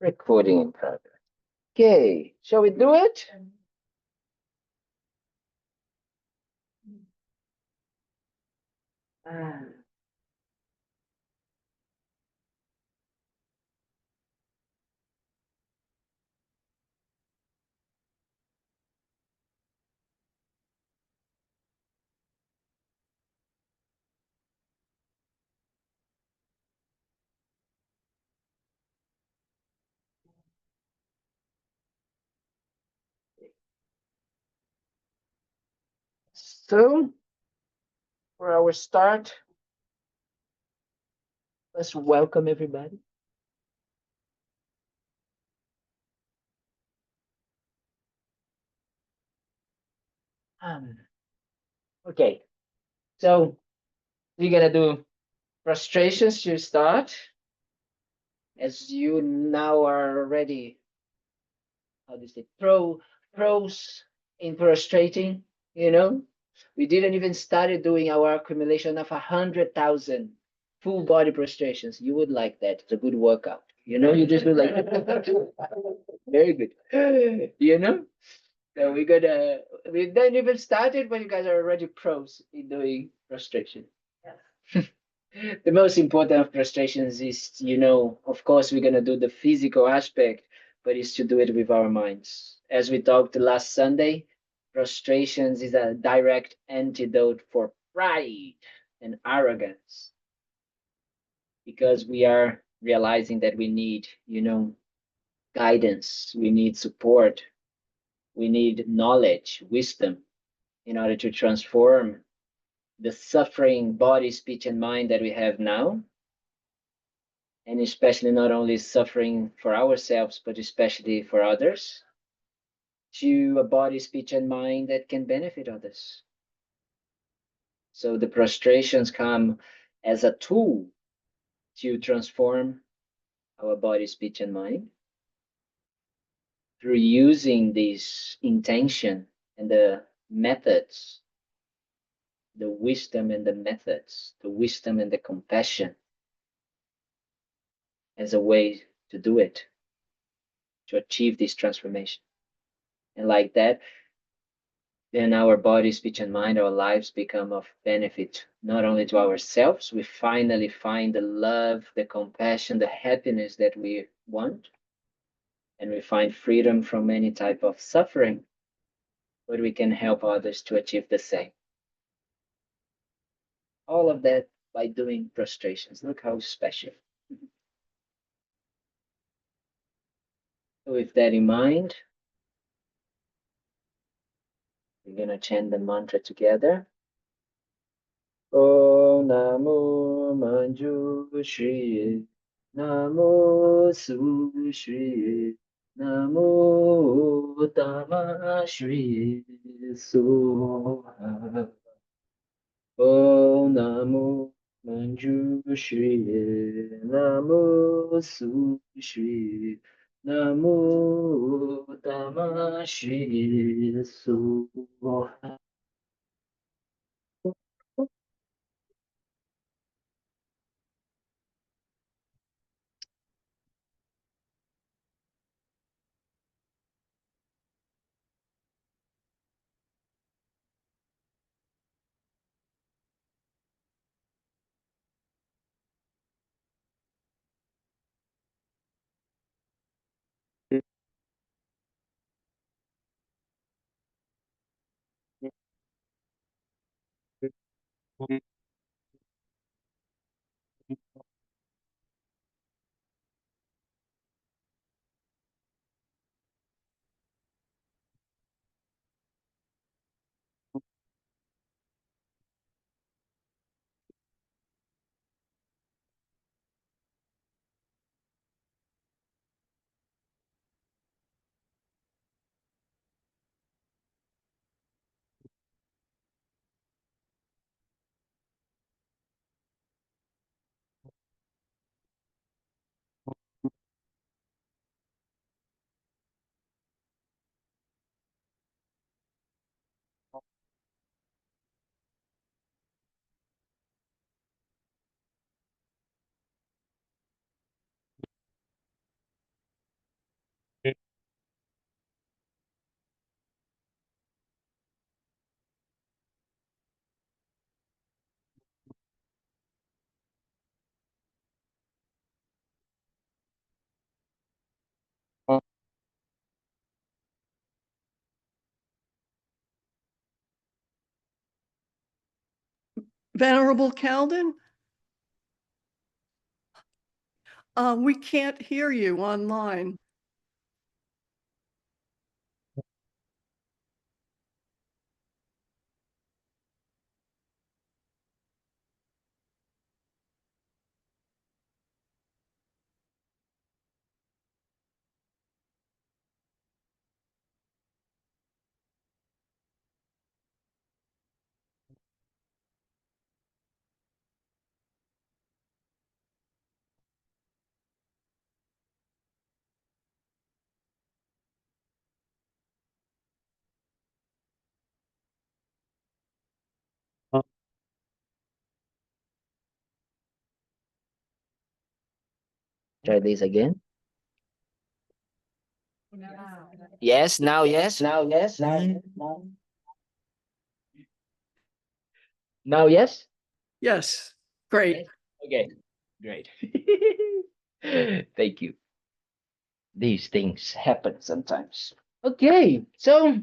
Recording in progress. Okay, shall we do it? Ah. So, for our start, let's welcome everybody. Um, okay, so we're gonna do frustrations to start. As you now are already, how do you say, pros in frustrating, you know? We didn't even started doing our accumulation of 100,000 full body prostrations. You would like that. It's a good workout. You just do like very good. You know? So we didn't even started, but you guys are already pros in doing prostration. The most important of prostrations is, of course, we're gonna do the physical aspect, but it's to do it with our minds. As we talked last Sunday, prostrations is a direct antidote for pride and arrogance, because we are realizing that we need, guidance, we need support, we need knowledge, wisdom in order to transform the suffering body, speech, and mind that we have now, and especially not only suffering for ourselves, but especially for others, to a body, speech, and mind that can benefit others. So the prostrations come as a tool to transform our body, speech, and mind through using this intention and the methods, the wisdom and the methods, the wisdom and the compassion as a way to do it, to achieve this transformation. And like that, then our body, speech, and mind, our lives become of benefit, not only to ourselves. We finally find the love, the compassion, the happiness that we want, and we find freedom from any type of suffering, but we can help others to achieve the same. All of that by doing prostrations. Look how special. So with that in mind, we're going to chant the mantra together. Om Namo Manju Shri Namo Su Shri Namo Tama Shri Soha Om Namo Manju Shri Namo Su Shri Namo Tama Shri Soha. Venerable Kalden? We can't hear you online. Try this again. Yes, now yes. Now yes. Now yes. Yes, great. Okay, great. Thank you. These things happen sometimes. Okay, so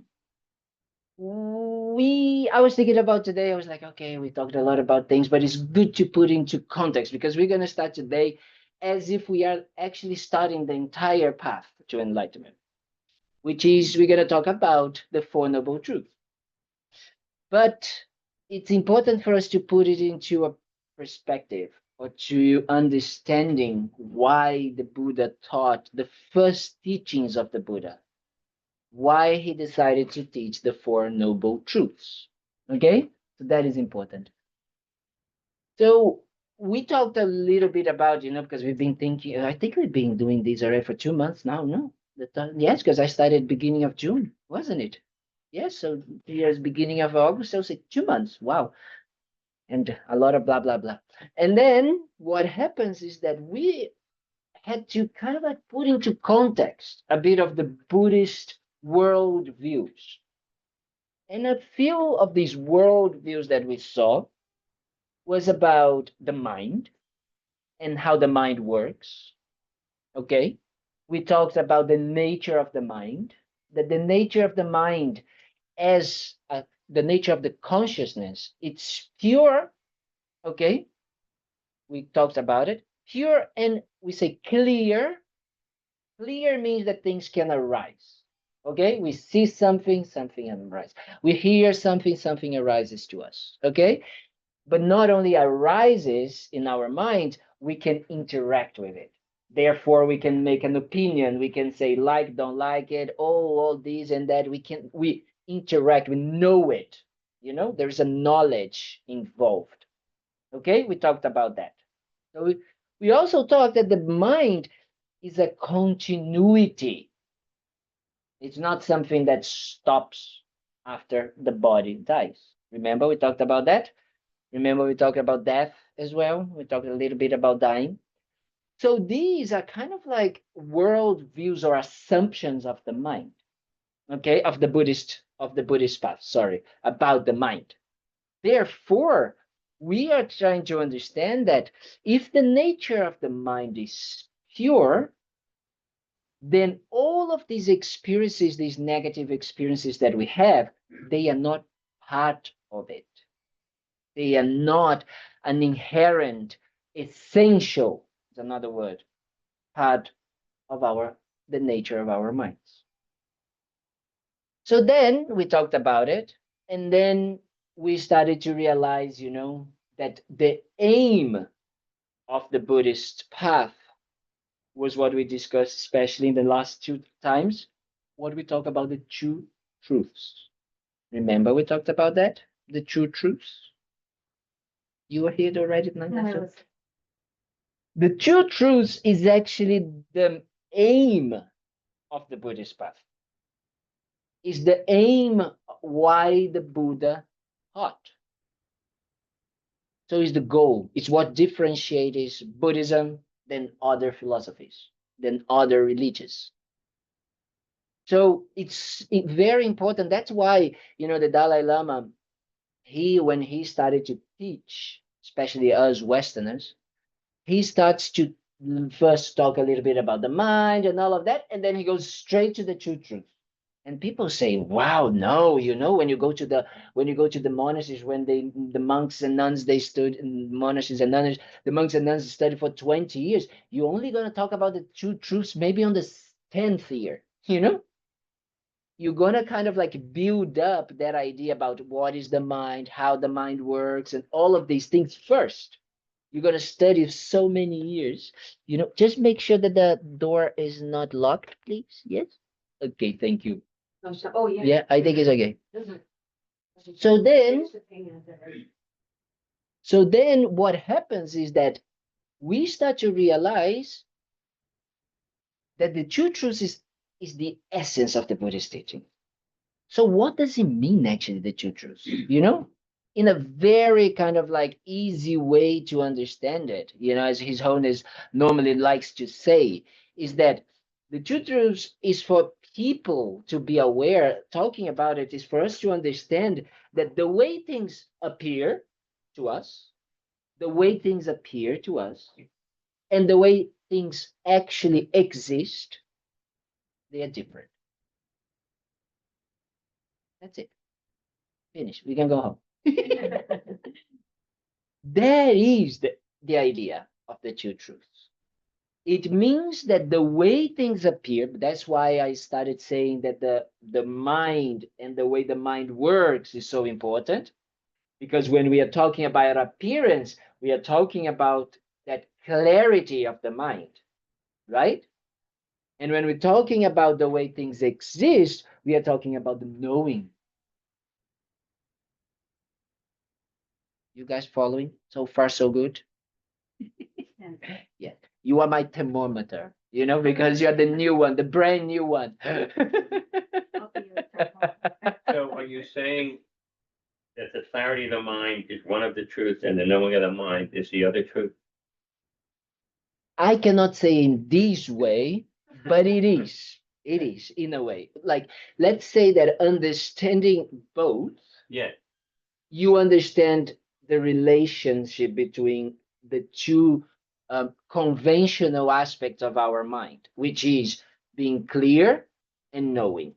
I was thinking about today. I was like, okay, we talked a lot about things, but it's good to put into context because we're going to start today as if we are actually starting the entire path to enlightenment, which is we're going to talk about the Four Noble Truths. But it's important for us to put it into a perspective or to understanding why the Buddha taught the first teachings of the Buddha, why he decided to teach the Four Noble Truths. Okay, so that is important. So we talked a little bit about, because we've been thinking, I think we've been doing these already for 2 months now, no? Yes, because I started beginning of June, wasn't it? Yes, so here's beginning of August, so say 2 months. Wow. And a lot of blah, blah, blah. And then what happens is that we had to kind of like put into context a bit of the Buddhist world views. And a few of these world views that we saw was about the mind and how the mind works. Okay. We talked about the nature of the mind, that the nature of the mind as the nature of the consciousness, it's pure. Okay. We talked about it. Pure and we say clear. Clear means that things can arise. Okay. We see something, something arises. We hear something, something arises to us. Okay. But not only arises in our mind, we can interact with it. Therefore, we can make an opinion. We can say like, don't like it, oh, all this and that. We interact, we know it. There's a knowledge involved. Okay, we talked about that. So we also talked that the mind is a continuity. It's not something that stops after the body dies. Remember, we talked about that? Remember, we talked about death as well. We talked a little bit about dying. So these are kind of like world views or assumptions of the mind, okay, of the Buddhist path, sorry, about the mind. Therefore, we are trying to understand that if the nature of the mind is pure, then all of these experiences, these negative experiences that we have, they are not part of it. They are not an inherent, essential, is another word, part of the nature of our minds. So then we talked about it, and then we started to realize, that the aim of the Buddhist path was what we discussed, especially in the last 2 times, what we talk about the true truths. Remember we talked about that? The true truths? You were here already, Nana? The true truth is actually the aim of the Buddhist path. Is the aim why the Buddha taught. So it's the goal. It's what differentiates Buddhism than other philosophies, than other religions. So it's very important. That's why, the Dalai Lama, when he started to teach, especially us Westerners, he starts to first talk a little bit about the mind and all of that, and then he goes straight to the true truth. And people say, wow, no, when you go to the monasteries, when the monks and nuns, they stood in monasteries and nuns, the monks and nuns studied for 20 years. You're only going to talk about the two truths maybe on the 10th year, You're going to kind of like build up that idea about what is the mind, how the mind works, and all of these things first. You're going to study so many years. Just make sure that the door is not locked, please. Yes? Okay, thank you. Oh, yeah. Yeah, I think it's okay. So then what happens is that we start to realize that the true truth is the essence of the Buddhist teaching. So what does it mean, actually, the true truth? In a very kind of like easy way to understand it, as His Holiness normally likes to say, is that the true truth is for people to be aware. Talking about it is for us to understand that the way things appear to us, and the way things actually exist, they are different. That's it. Finish. We can go home. That is the idea of the two truths. It means that the way things appear, that's why I started saying that the mind and the way the mind works is so important, because when we are talking about appearance, we are talking about that clarity of the mind, right? And when we're talking about the way things exist, we are talking about the knowing. You guys following? So far, so good? Yeah. You are my thermometer, because you're the new one, the brand new one. So are you saying that the clarity of the mind is one of the truths and the knowing of the mind is the other truth? I cannot say in this way, but it is. It is, in a way. Like, let's say that understanding both, Yeah. you understand the relationship between the two conventional aspects of our mind, which is being clear and knowing.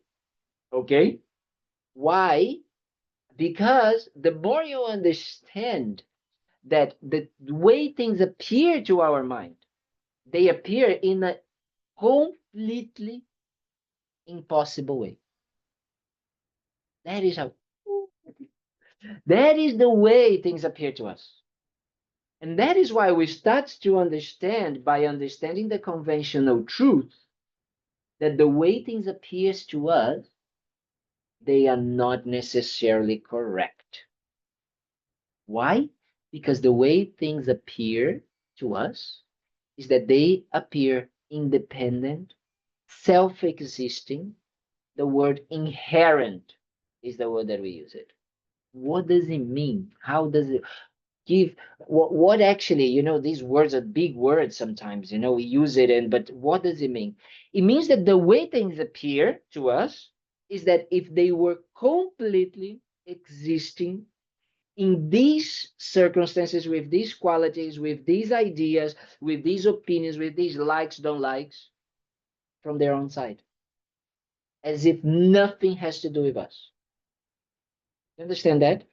Okay? Why? Because the more you understand that the way things appear to our mind, they appear in a completely impossible way. That is how. That is the way things appear to us. And that is why we start to understand, by understanding the conventional truth, that the way things appear to us, they are not necessarily correct. Why? Because the way things appear to us is that they appear independent, self-existing. The word inherent is the word that we use it. What does it mean? How does it give what actually, these words are big words sometimes, we use it, but what does it mean? It means that the way things appear to us is that if they were completely existing in these circumstances, with these qualities, with these ideas, with these opinions, with these likes, don't likes, from their own side, as if nothing has to do with us. You understand that?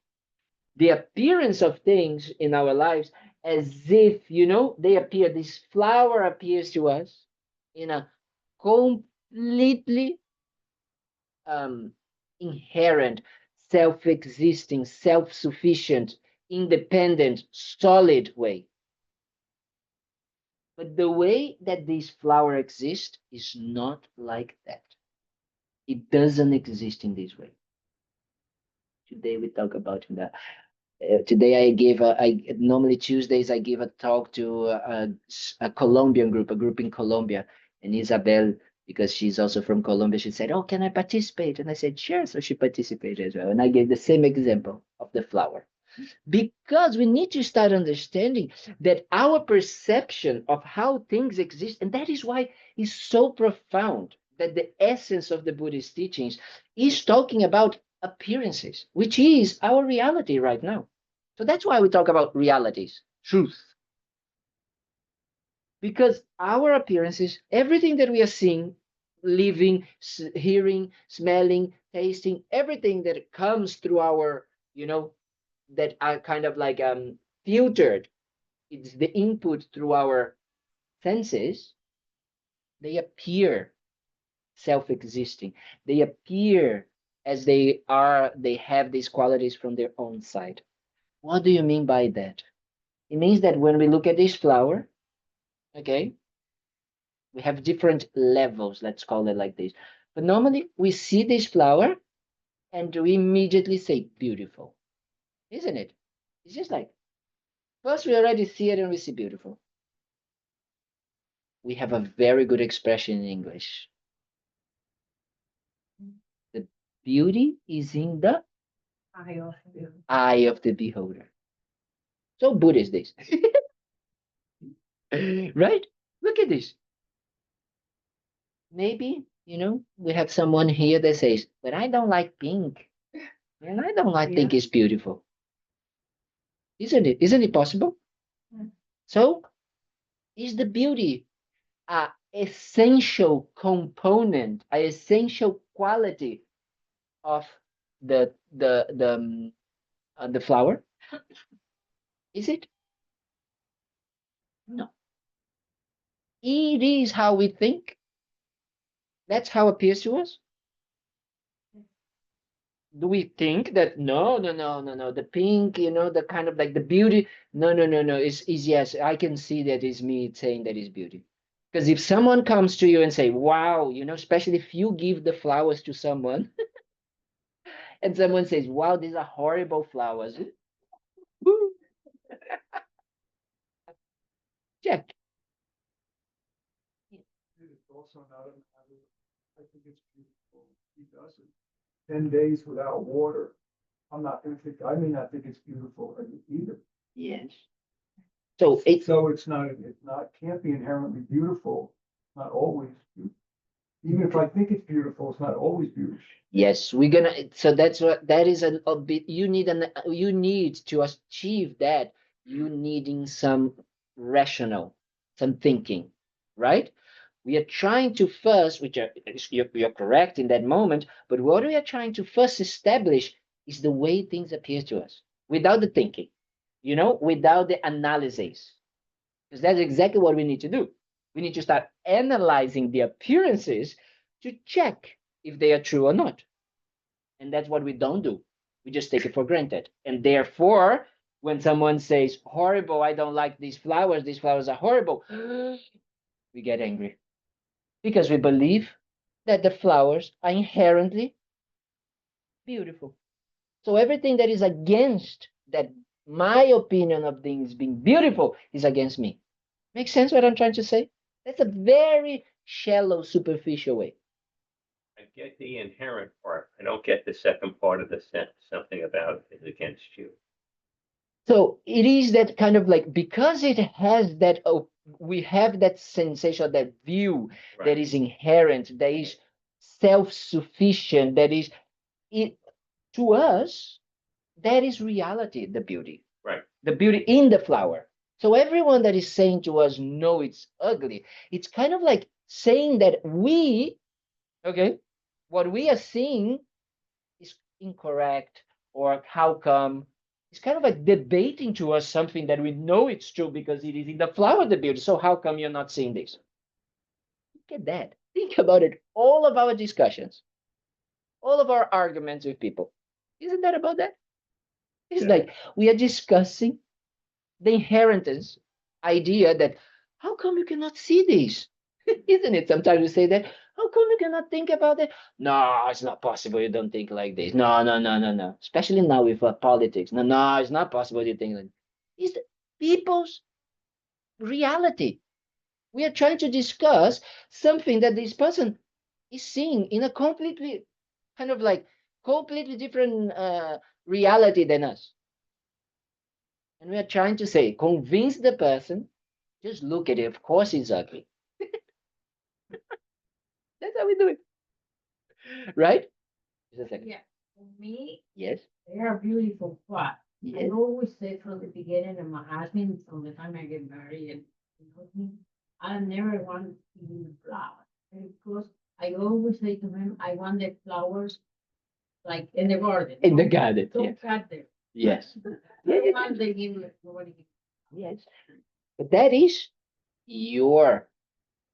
The appearance of things in our lives, as if, they appear, this flower appears to us in a completely inherent, self-existing, self-sufficient, independent, solid way. But the way that this flower exists is not like that. It doesn't exist in this way. Today we talk about that. Today I normally Tuesdays I give a talk to a Colombian group, a group in Colombia, and Isabel, because she's also from Colombia, she said, "Oh, can I participate?" And I said, "Sure." So she participated as well, and I gave the same example of the flower, because we need to start understanding that our perception of how things exist, and that is why it's so profound that the essence of the Buddhist teachings is talking about appearances, which is our reality right now. So that's why we talk about realities, truth. Because our appearances, everything that we are seeing, living, hearing, smelling, tasting, everything that comes through our, that are kind of like filtered. It's the input through our senses. They appear self-existing. They appear as they are, they have these qualities from their own side. What do you mean by that? It means that when we look at this flower, okay, we have different levels, let's call it like this. But normally we see this flower and we immediately say beautiful, isn't it? It's just like, first we already see it and we see beautiful. We have a very good expression in English. The beauty is in the eye of the beholder. So Buddhist this. Right? Look at this. Maybe, we have someone here that says, but I don't like pink. And I don't like think it's beautiful. Isn't it? Isn't it possible? So is the beauty a essential component, a essential quality of the flower? Is it? No. It is how we think. That's how it appears to us. Do we think that no, the pink, the kind of like the beauty? No, is yes, I can see that is me saying that is beauty. Because if someone comes to you and say, wow, especially if you give the flowers to someone and someone says, wow, these are horrible flowers. Check. It's also not a matter of, I think it's beautiful. He doesn't. 10 days without water. I may not think it's beautiful either. Yes. So it, So can't be inherently beautiful, not always. Even if I think it's beautiful, it's not always beautiful. yes, so that is a bit, you need to achieve that, you needing some rational, some thinking, right? We are trying to first, you're correct in that moment, but what we are trying to first establish is the way things appear to us, without the thinking, without the analysis. Because that's exactly what we need to do. We need to start analyzing the appearances to check if they are true or not. And that's what we don't do. We just take it for granted. And therefore, when someone says, horrible, I don't like these flowers are horrible, we get angry. Because we believe that the flowers are inherently beautiful. So everything that is against that, my opinion of things being beautiful, is against me. Makes sense what I'm trying to say? That's a very shallow, superficial way. I get the inherent part. I don't get the second part of the sentence, something about it is against you. So it is that kind of like, because it has that, we have that sensation, that view that Right. is inherent, that is self-sufficient, that is it to us, that is reality, the beauty. Right. The beauty in the flower. So everyone that is saying to us, no, it's ugly, it's kind of like saying that what we are seeing is incorrect, or how come. It's kind of like debating to us something that we know it's true because it is in the flower, the beauty. So how come you're not seeing this? Look at that. Think about it. All of our discussions, all of our arguments with people, isn't that about that? It's like we are discussing the inheritance idea that how come you cannot see this? Isn't it? Sometimes we say that, how come you cannot think about it? No, it's not possible. You don't think like this. No. Especially now with politics. No, it's not possible you think like this. It's the people's reality. We are trying to discuss something that this person is seeing in a completely kind of like completely different reality than us. And we are trying to say, convince the person, just look at it. Of course it's ugly. That's how we do it. Right? Just a second. Yeah, for me, Yes. they are beautiful, but I Yes. always say from the beginning, and my husband, from the time I get married and he told me, I never want to see the flower. Because I always say to him, I want the flowers like in the garden. In the garden, Don't yes. cut them. Yes. Once they give it, nobody gives Yes. But that is your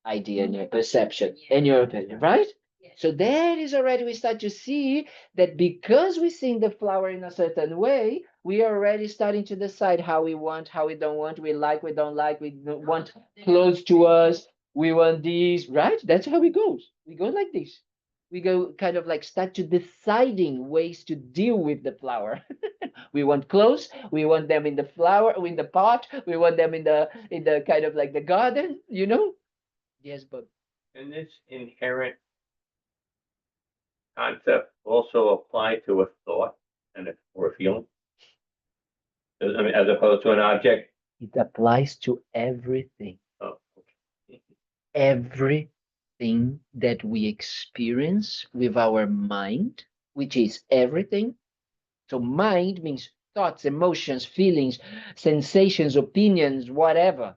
idea and your perception and your opinion, right? it. So that is already, we start to see that because we see the flower in a certain way, we are already starting to decide how we want, how we don't want, we like, we don't like, we don't want close to us, we want these, right? That's how it goes. We go like this. We go kind of like start to deciding ways to deal with the flower. We want close, we want them in the flower, in the pot, we want them in the kind of like the garden, you know? Yes, but And this inherent concept also apply to a thought or a feeling? I mean, as opposed to an object? it applies to everything. Oh, okay. Everything that we experience with our mind, which is everything. So mind means thoughts, emotions, feelings, sensations, opinions, whatever.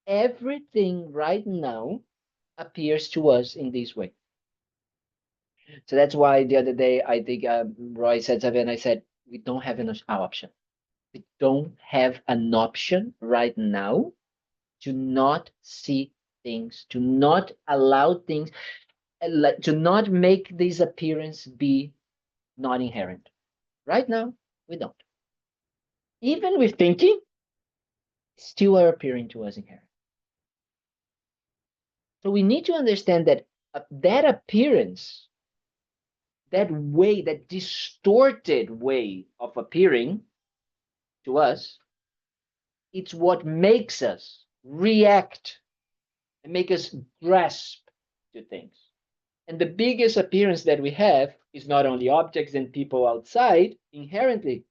Everything right now appears to us in this way. So that's why the other day, I think Roy said something, and I said, we don't have an option. We don't have an option right now to not see things, to not allow things, to not make this appearance be not inherent. Right now, we don't. Even with thinking, still are appearing to us inherent. So we need to understand that that appearance, that way, that distorted way of appearing to us, it's what makes us react and make us grasp to things. And the biggest appearance that we have is not only objects and people outside, inherently.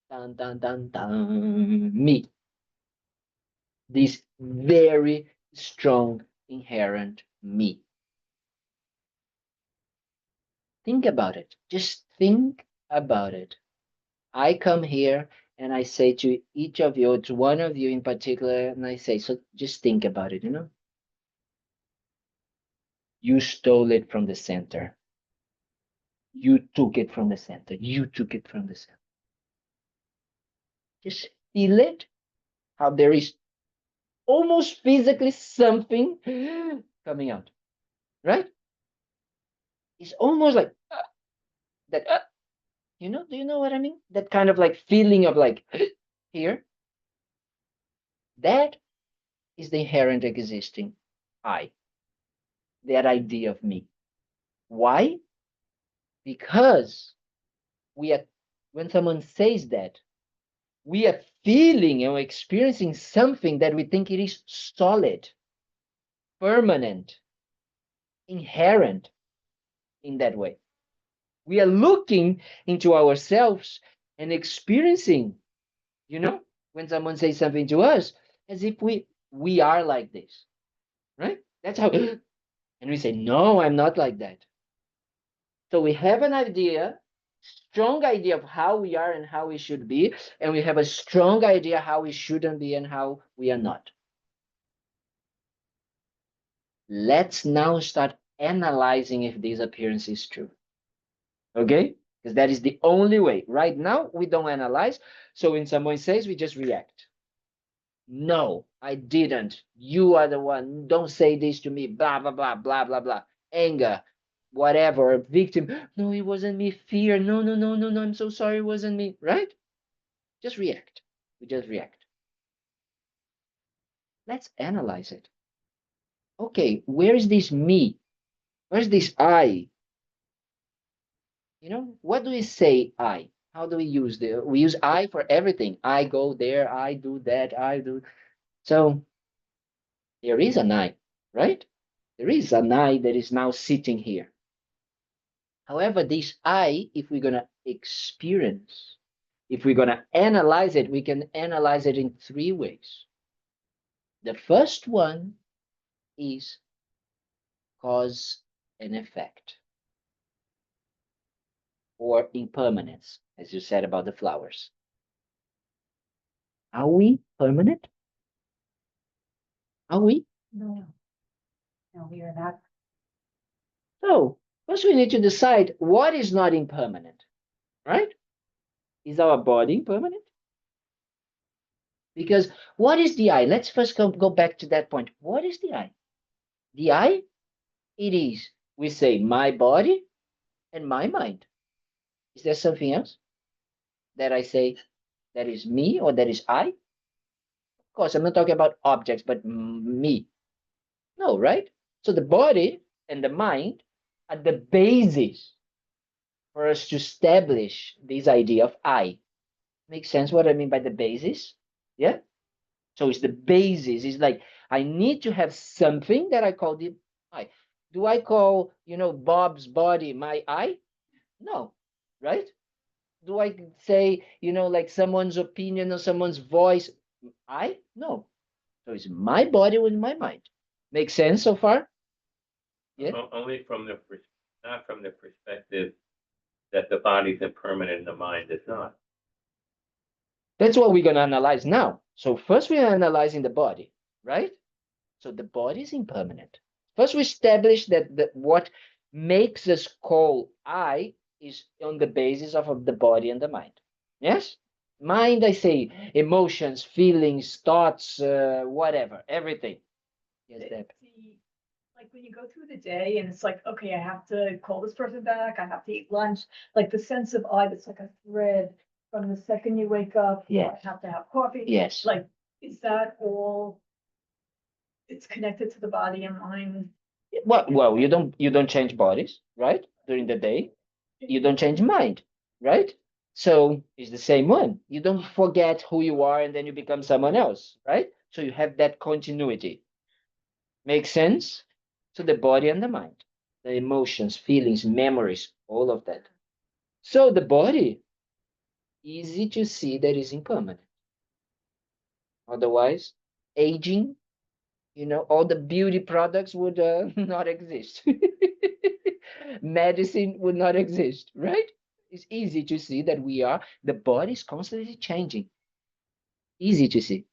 Dun, dun, dun, dun, me. This very strong inherent me. Think about it. Just think about it. I come here and I say to each of you, to one of you in particular, and I say, so just think about it, you know? You stole it from the center. You took it from the center. You took it from the center. Just feel it, how there is almost physically something coming out, right? It's almost like that. You know, do you know what I mean? That kind of like feeling of like here. That is the inherent existing I, that idea of me. Why? Because we are, when someone says that, we are feeling and experiencing something that we think it is solid, permanent, inherent in that way. We are looking into ourselves and experiencing, you know, when someone says something to us, as if we are like this, right? That's how, and we say, no, I'm not like that. So we have an idea, strong idea of how we are and how we should be, and we have a strong idea how we shouldn't be and how we are not. Let's now start analyzing if this appearance is true. Okay? Because that is the only way. Right now, we don't analyze. So when someone says, we just react. No, I didn't. You are the one. Don't say this to me. Blah, blah, blah, blah, blah, blah. Anger, whatever. Victim. No, it wasn't me. Fear. No, no, no, no, no. I'm so sorry. It wasn't me. Right? Just react. We just react. Let's analyze it. Okay, where is this me? Where's this I? You know, what do we say I? How do we use we use I for everything. I go there, I do that, I do. So there is an I, right? There is an I that is now sitting here. However, this I, if we're gonna experience, if we're gonna analyze it, we can analyze it in three ways. The first one is cause and effect, or impermanence, as you said about the flowers. Are we permanent? Are we? No. No, we are not. So first we need to decide what is not impermanent, right? Is our body impermanent? Because what is the I? Let's first go back to that point. What is the I? The I, it is, we say, my body and my mind. Is there something else that I say that is me or that is I? Of course, I'm not talking about objects, but me. No, right? So the body and the mind are the basis for us to establish this idea of I. Makes sense what I mean by the basis? Yeah? So it's the basis. It's like I need to have something that I call the I. Do I call, Bob's body my I? No, right? Do I say, like someone's opinion or someone's voice I? No. So it's my body with my mind. Makes sense so far? Yeah. Only from not from the perspective that the body's impermanent and the mind is not. That's what we're going to analyze now. So first we are analyzing the body, right? So the body is impermanent. First we establish that what makes us call I is on the basis of the body and the mind. Yes? Mind, I say, emotions, feelings, thoughts, whatever, everything. Yes, Deb. Like when you go through the day and it's like, okay, I have to call this person back, I have to eat lunch, like the sense of I, that's like a thread from the second you wake up. Yeah. I have to have coffee. Yes. Like, is that all? It's connected to the body and mind. Well, you don't change bodies, right? During the day. You don't change mind, right? So it's the same one. You don't forget who you are and then you become someone else, right? So you have that continuity. Make sense? So the body and the mind, the emotions, feelings, memories, all of that. So the body, easy to see that is impermanent. Otherwise, aging, all the beauty products would not exist. Medicine would not exist, right? It's easy to see that the body is constantly changing. Easy to see.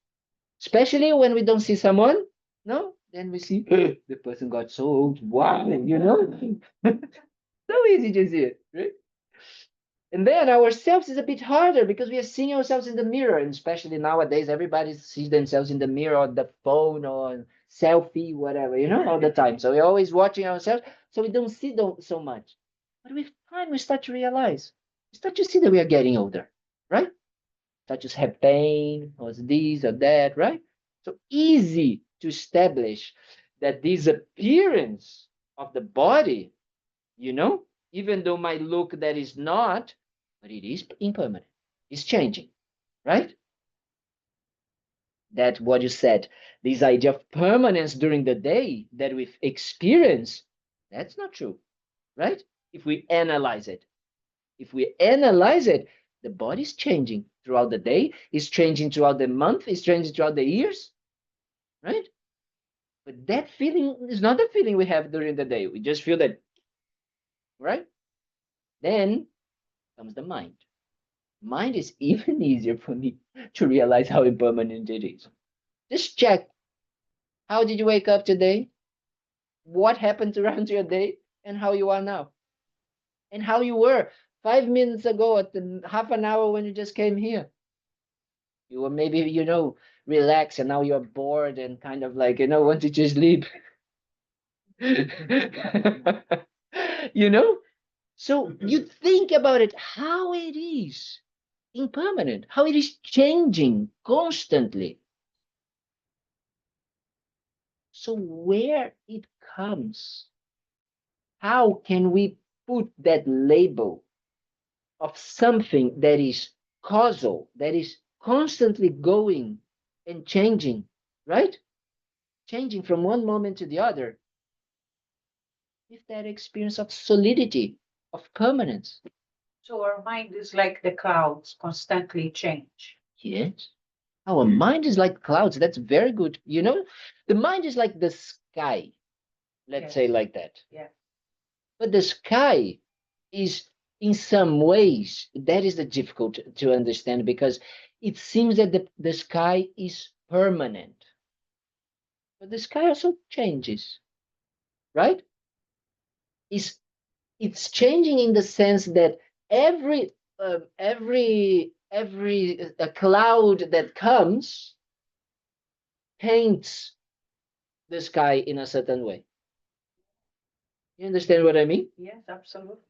Especially when we don't see someone, no? Then we see the person got so old. Wow, so easy to see it, right? And then ourselves is a bit harder because we are seeing ourselves in the mirror, and especially nowadays, everybody sees themselves in the mirror on the phone or selfie, whatever, all the time. So we're always watching ourselves, so we don't see so much. But with time, we start to realize, we start to see that we are getting older, right? Start to have pain or this or that, right? So easy to establish that this appearance of the body, even though might look that is not, but it is impermanent. It's changing, right? That what you said, this idea of permanence during the day that we experience, that's not true, right? If we analyze it, the body is changing throughout the day, it's changing throughout the month, it's changing throughout the years, right? But that feeling is not the feeling we have during the day. We just feel that, right? Then comes the mind. Mind is even easier for me to realize how impermanent it is. Just check. How did you wake up today? What happened around your day? And how you are now? And how you were 5 minutes ago at the half an hour when you just came here? You were maybe, relaxed, and now you're bored and kind of like, want to just sleep. So you think about it, how it is impermanent, how it is changing constantly. So where it comes, how can we put that label of something that is causal, that is constantly going and changing, right? Changing from one moment to the other, with that experience of solidity, of permanence. So our mind is like the clouds, constantly change. Yes. Our mind is like clouds. That's very good. The mind is like the sky, let's say Yes. like that. Yeah. But the sky is, in some ways, that is the difficult to understand, because it seems that the sky is permanent. But the sky also changes. right? It's changing in the sense that every cloud that comes paints the sky in a certain way. You understand what I mean? Yes, absolutely.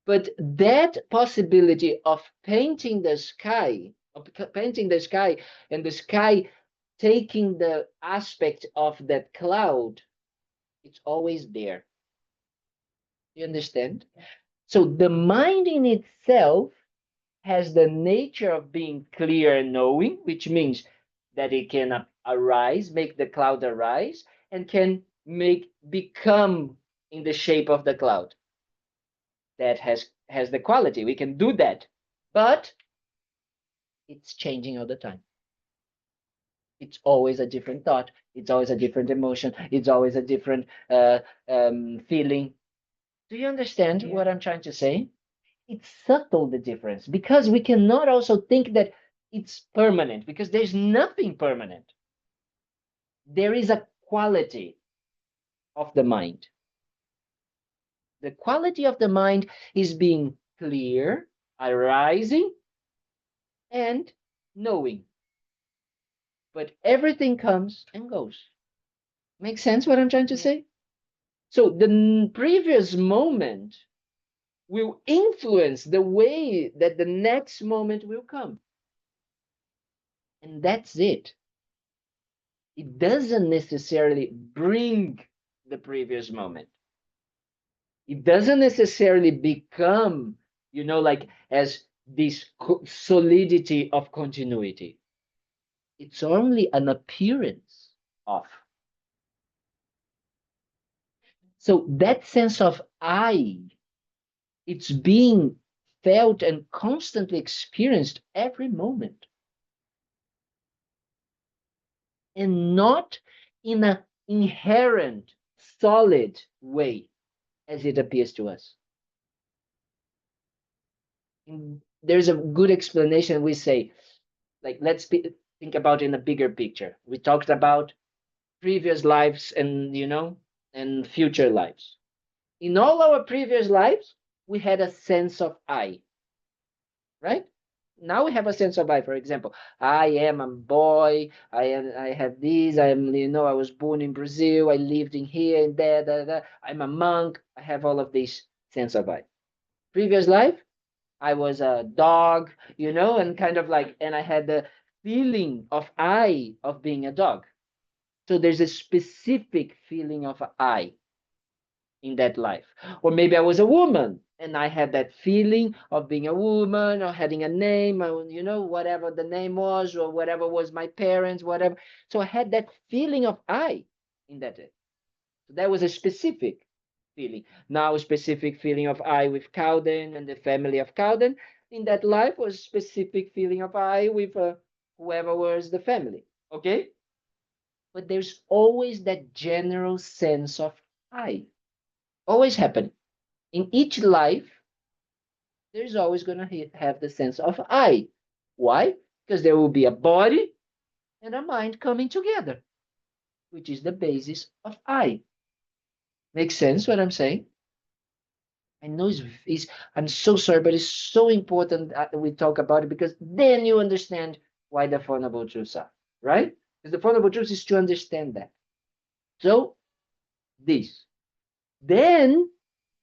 But that possibility of painting the sky, and the sky taking the aspect of that cloud, it's always there. You understand? So the mind in itself has the nature of being clear and knowing, which means that it can arise, make the cloud arise, and can become in the shape of the cloud. That has the quality. We can do that, but it's changing all the time. It's always a different thought. It's always a different emotion. It's always a different feeling. Do you understand what I'm trying to say? It's subtle, the difference, because we cannot also think that it's permanent, because there's nothing permanent. There is a quality of the mind. The quality of the mind is being clear, arising, and knowing. But everything comes and goes. Makes sense what I'm trying to say? So the previous moment will influence the way that the next moment will come. And that's it. It doesn't necessarily bring the previous moment. It doesn't necessarily become, like as this solidity of continuity. It's only an appearance of. So that sense of I, it's being felt and constantly experienced every moment. And not in an inherent, solid way as it appears to us. There's a good explanation. We say, like, think about in a bigger picture. We talked about previous lives and, and future lives. In all our previous lives, we had a sense of I, right? Now we have a sense of I. For example, I am a boy. I have this. I was born in Brazil. I lived in here and there. I'm a monk. I have all of this sense of I. Previous life, I was a dog, and kind of like, and I had the feeling of I of being a dog. So there's a specific feeling of I in that life. Or maybe I was a woman and I had that feeling of being a woman or having a name, or, whatever the name was, or whatever was my parents, whatever. So I had that feeling of I in that day. So that was a specific feeling. Now a specific feeling of I with Kalden and the family of Kalden. In that life was specific feeling of I with whoever was the family. Okay? But there's always that general sense of I. Always happening. In each life, there's always going to have the sense of I. Why? Because there will be a body and a mind coming together, which is the basis of I. Makes sense what I'm saying? I know I'm so sorry, but it's so important that we talk about it, because then you understand why the Vulnerable Truths are, right? Because the Vulnerable Truth is to understand that. So, this. Then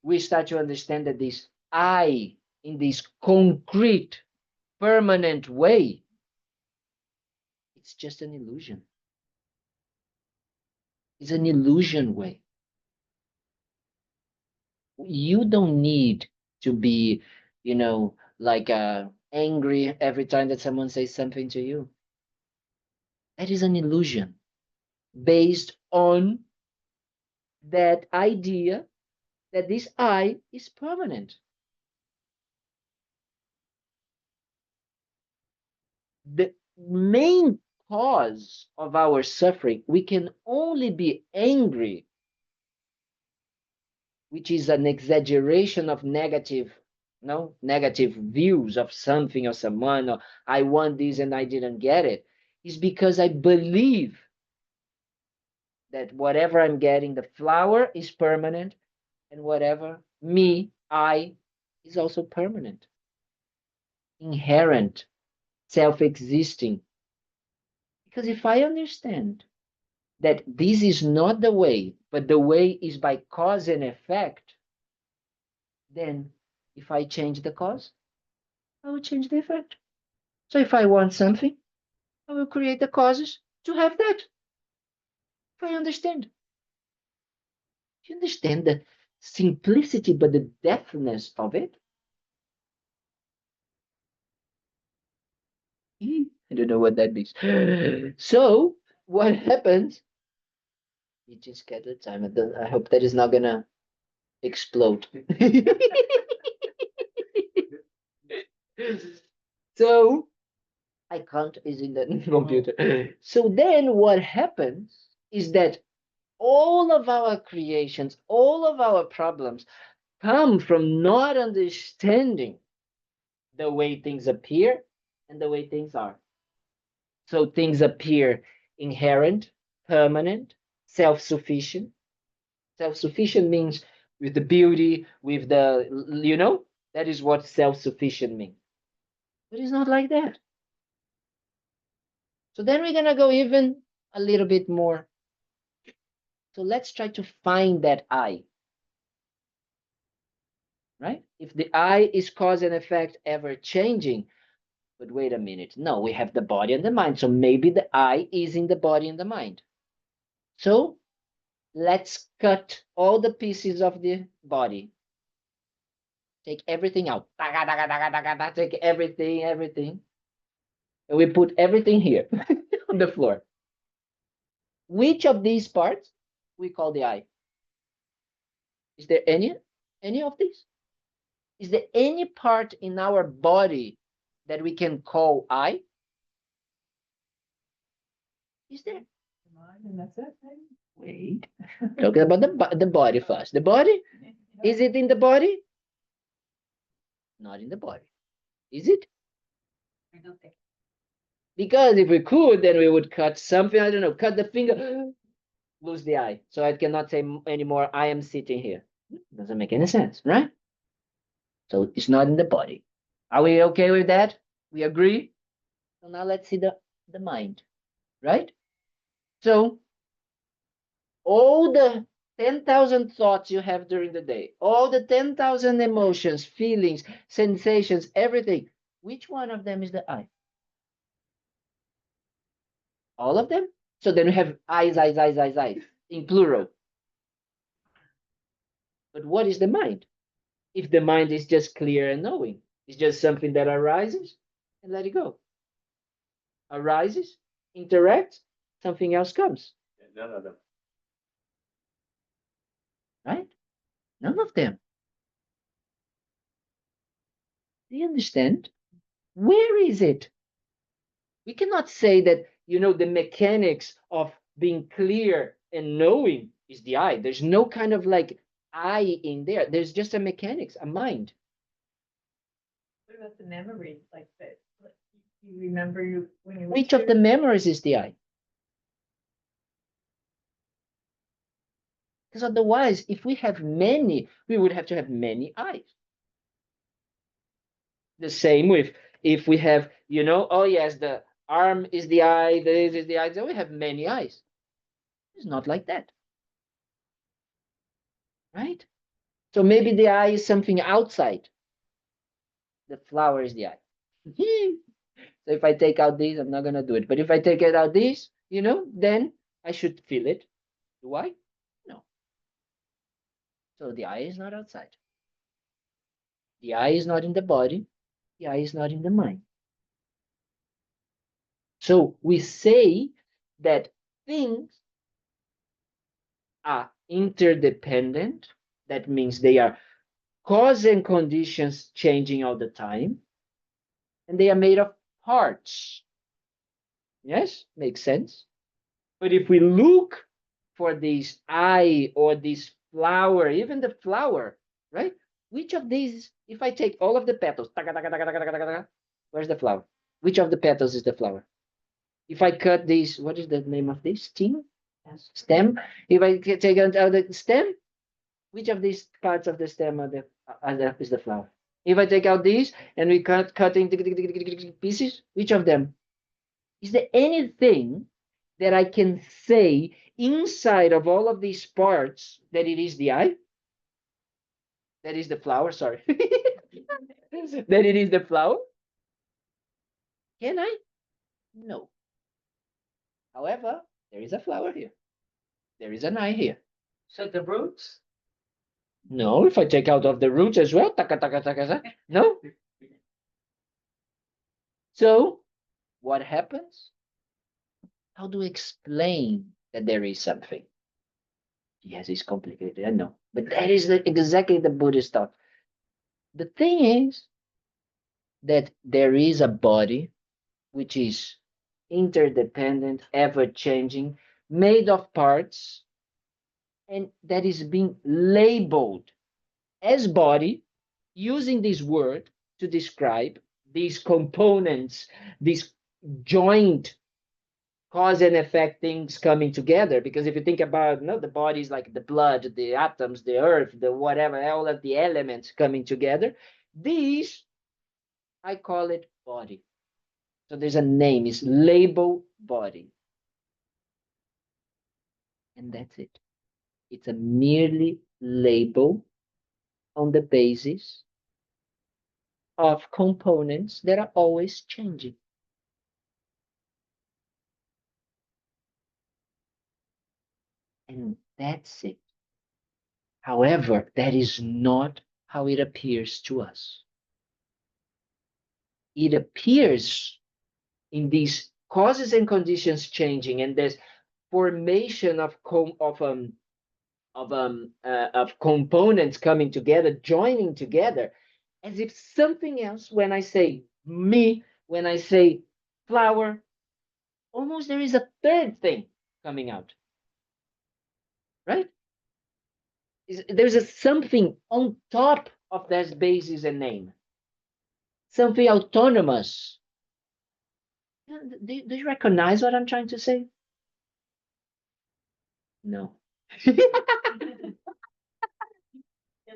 we start to understand that this I, in this concrete, permanent way, it's just an illusion. It's an illusion way. You don't need to be, like angry every time that someone says something to you. That is an illusion based on that idea that this I is permanent. The main cause of our suffering, we can only be angry, which is an exaggeration of negative views of something or someone, or I want this and I didn't get it, is because I believe that whatever I'm getting, the flower is permanent, and whatever me, I, is also permanent, inherent, self-existing. Because if I understand that this is not the way, but the way is by cause and effect, then if I change the cause, I will change the effect. So if I want something, I will create the causes to have that. If I understand. You understand the simplicity, but the depthness of it? I don't know what that means. So what happens? You just get the time. I hope that is not gonna explode. So I can't is in the computer. So then what happens is that all of our creations, all of our problems come from not understanding the way things appear and the way things are. So things appear inherent, permanent, self-sufficient. Self-sufficient means with the beauty, with the, that is what self-sufficient means. But it's not like that. So then we're going to go even a little bit more. So let's try to find that I. Right? If the I is cause and effect ever changing, but wait a minute. No, we have the body and the mind. So maybe the I is in the body and the mind. So let's cut all the pieces of the body. Take everything out. Take everything. And we put everything here on the floor. Which of these parts we call the I? Is there any of these? Is there any part in our body that we can call I? Is there? And that's it. Wait. Talking about the body first. The body? Is it in the body? Not in the body. Is it? I don't think. Because if we could, then we would cut something, I don't know, cut the finger, lose the eye. So I cannot say anymore, I am sitting here. Doesn't make any sense, right? So it's not in the body. Are we okay with that? We agree? So now let's see the mind, right? So all the 10,000 thoughts you have during the day, all the 10,000 emotions, feelings, sensations, everything, which one of them is the I? All of them? So then we have eyes in plural. But what is the mind? If the mind is just clear and knowing, it's just something that arises and let it go. Arises, interacts, something else comes. None of them. Right? None of them. Do you understand? Where is it? We cannot say that, the mechanics of being clear and knowing is the I. There's no kind of like I in there. There's just a mechanics, a mind. What about the memory? Like that, you remember when you. Which of the memories is the I? Because otherwise, if we have many, we would have to have many eyes. The same with if we have, oh yes, the arm is the eye, this is the eye, then we have many eyes. It's not like that. Right? So maybe the eye is something outside. The flower is the eye. So if I take out these, I'm not going to do it. But if I take it out these, then I should feel it. Do I? No. So the eye is not outside. The eye is not in the body. The eye is not in the mind. So we say that things are interdependent. That means they are cause and conditions changing all the time. And they are made of parts. Yes, makes sense. But if we look for this eye or this flower, even the flower, right? Which of these, if I take all of the petals, where's the flower? Which of the petals is the flower? If I cut these, what is the name of this? Stem? Stem. If I take out the stem, which of these parts of the stem is the flower? If I take out these and we cut into pieces, which of them? Is there anything that I can say inside of all of these parts that it is the eye? That is the flower, sorry. That it is the flower? Can I? No. However, there is a flower here. There is an eye here. So the roots? No, if I take out of the roots as well, taka, taka, taka, taka, no. So, what happens? How do we explain that there is something? Yes, it's complicated, I know. But that is exactly the Buddhist thought. The thing is that there is a body which is interdependent, ever-changing, made of parts, and that is being labeled as body, using this word to describe these components, these joint cause and effect things coming together. Because if you think about the body is like the blood, the atoms, the earth, the whatever, all of the elements coming together, these, I call it body. So there's a name, it's label body. And that's it. It's a merely label on the basis of components that are always changing. And that's it. However, that is not how it appears to us. It appears in these causes and conditions changing, and there's formation of components coming together, joining together, as if something else. When I say me, when I say flower, almost there is a third thing coming out, right? There's a something on top of that basis and name, something autonomous. Do you recognize what I'm trying to say? No. It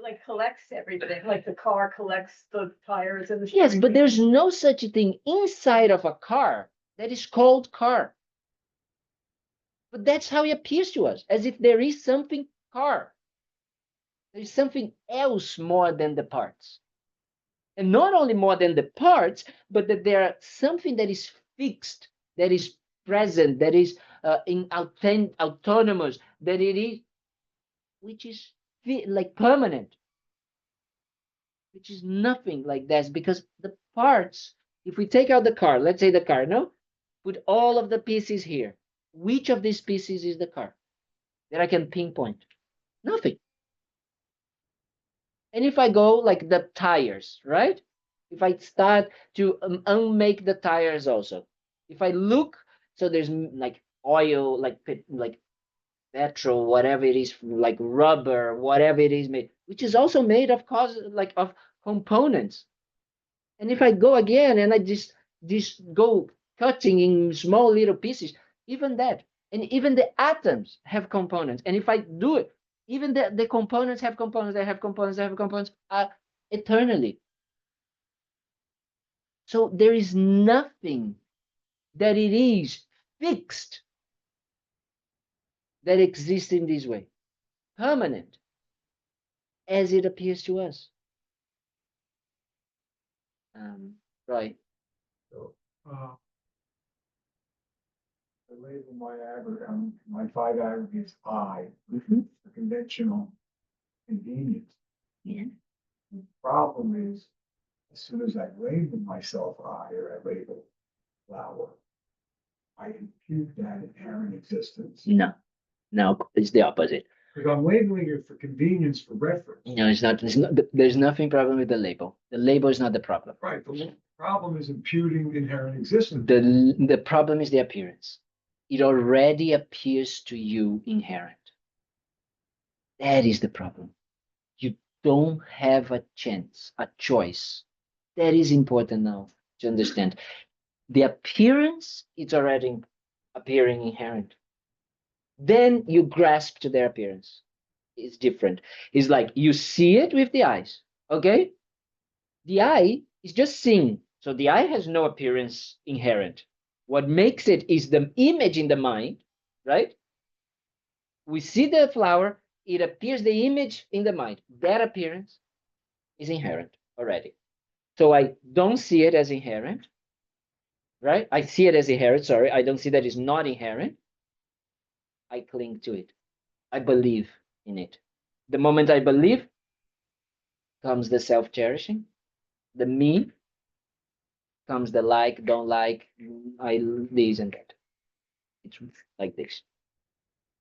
like collects everything, like the car collects the tires and the. Yes, steering but wheel. there's no such thing inside of a car that is called car. But that's how it appears to us, as if there is something car. There is something else more than the parts. And not only more than the parts, but that there are something that is fixed, that is present, that is autonomous, that it is, which is like permanent, which is nothing like that. Because the parts, if we take out the car, let's say the car, no? Put all of the pieces here. Which of these pieces is the car that I can pinpoint? Nothing. And if I go like the tires, right? If I start to unmake the tires also, if I look, so there's like oil, like petrol, whatever it is, like rubber, whatever it is made, which is also made of of components. And if I go again and I just go cutting in small little pieces, even that, and even the atoms have components. And if I do it, even the components have components, they have components, they have components eternally. So there is nothing that it is fixed that exists in this way, permanent, as it appears to us. Right. So, I label my 5 aggregates I Mhm. for conventional convenience. Yeah. The problem is, as soon as I label myself I, or I label flower, I impute that inherent existence. No, it's the opposite. Because I'm labeling it for convenience, for reference. No, it's not. There's nothing problem with the label. The label is not the problem. Right, the problem is imputing inherent existence. The problem is the appearance. It already appears to you inherent. That is the problem. You don't have a chance, a choice. That is important now to understand. The appearance is already appearing inherent. then you grasp to their appearance. It's different. It's like you see it with the eyes, okay? The eye is just seeing. So the eye has no appearance inherent. What makes it is the image in the mind, right? We see the flower, it appears the image in the mind. That appearance is inherent already. So I don't see it as inherent, right? I see it as inherent, sorry. I don't see that it's not inherent. I cling to it. I believe in it. The moment I believe comes the self-cherishing, the me, comes the like, don't like, I this and that. It's like this.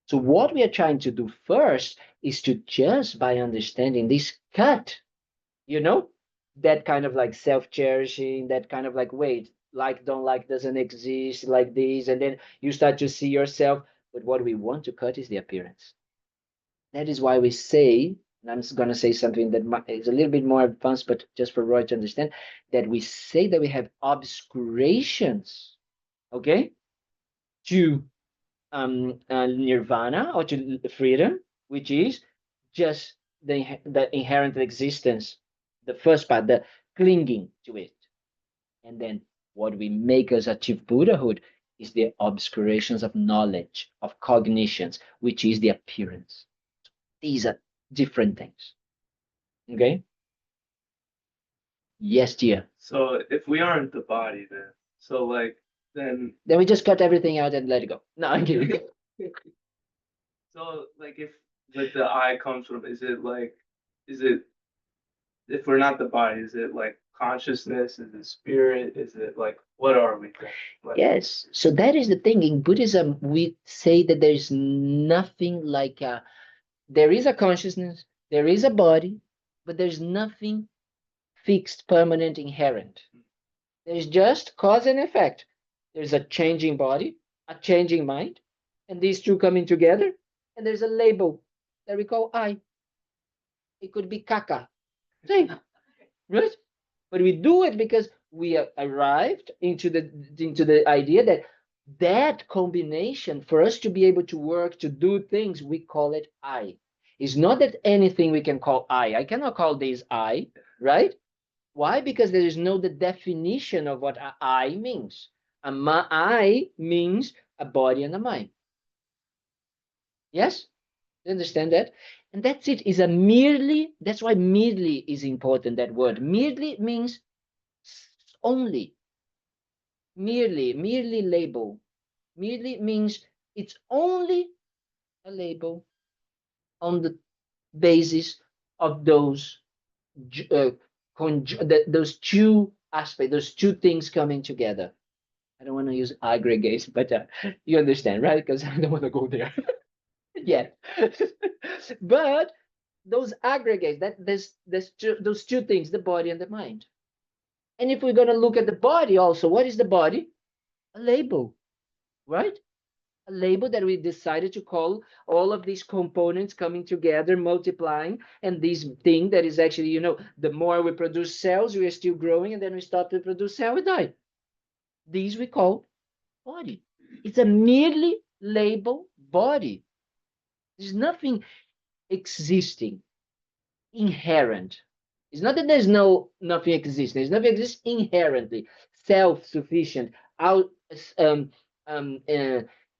So what we are trying to do first is to just by understanding this cut, you know, that kind of like self-cherishing, that kind of like, wait, like, don't like doesn't exist, like this, and then you start to see yourself. But what we want to cut is the appearance. That is why we say, and I'm going to say something that is a little bit more advanced, but just for Roy to understand, that we say that we have obscurations, okay, to nirvana or to freedom, which is just the inherent existence, the first part, the clinging to it. And then what we make us achieve Buddhahood is the obscurations of knowledge, of cognitions, which is the appearance. These are different things. Okay? Yes, dear. So if we aren't the body, then so like then Then we just cut everything out and let it go. No, I'm kidding. so like if like the eye comes from, is it if we're not the body, is it like consciousness? Is it spirit? Is it like what are we then? Like, Yes. So that is the thing. In Buddhism, we say that there's nothing like there is a consciousness, there is a body, but there's nothing fixed, permanent, inherent. There's just cause and effect. There's a changing body, a changing mind, and these two coming together, and there's a label that we call I. It could be caca. Same, right? But we do it because we arrived into the idea that that combination, for us to be able to work, to do things, we call it I. It's not that anything we can call I. I cannot call this I, right? Why? Because there is no the definition of what I means. I means a body and a mind. Yes? You understand that? And that's it. Is a merely, that's why merely is important, that word. Merely means only. Merely label. Merely means it's only a label on the basis of those those two aspects, those two things coming together. I don't want to use aggregates, but you understand, right? Because I don't want to go there yet. But those aggregates, that those two things, the body and the mind. And if we're going to look at the body also, what is the body? A label, right? A label that we decided to call all of these components coming together, multiplying, and this thing that is actually, you know, the more we produce cells, we are still growing, and then we stop to produce cell, we die. These we call body. It's a merely label body. There's nothing existing, inherent. It's not that there's nothing exists. There's nothing exists inherently, self-sufficient, out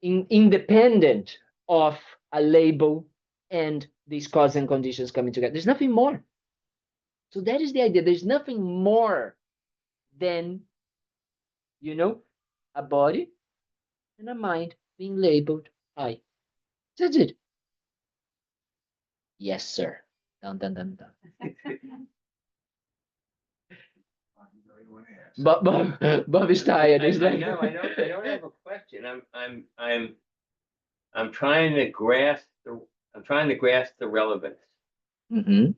independent of a label and these causes and conditions coming together. There's nothing more. So that is the idea. There's nothing more than, you know, a body and a mind being labeled I. That's it. Yes, sir. Dun, dun, dun, dun. Bob is tired. He's I like, know, I don't have a question. I'm trying to grasp the relevance. Mhm,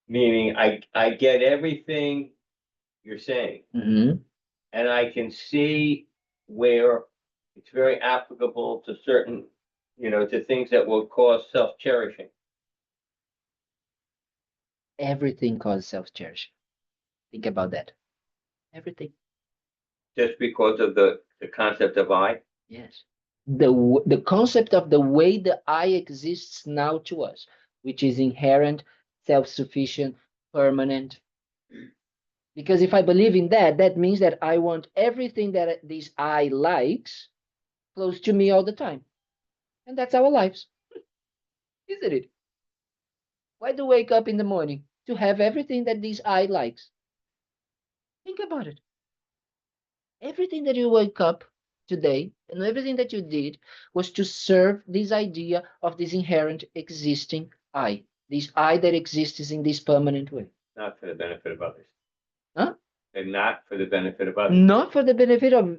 Meaning I get everything you're saying, mhm. and I can see where it's very applicable to certain, to things that will cause self-cherishing. Everything causes self-cherishing. Think about that. Everything. Just because of the concept of I. Yes. the concept of the way the I exists now to us, which is inherent, self-sufficient, permanent. Because if I believe in that, that means that I want everything that this I likes close to me all the time. And that's our lives, isn't it? Why do we wake up in the morning? To have everything that this I likes. Think about it. Everything that you wake up today and everything that you did was to serve this idea of this inherent existing I, this I that exists in this permanent way. Not for the benefit of others. Huh? And not for the benefit of others. Not for the benefit of,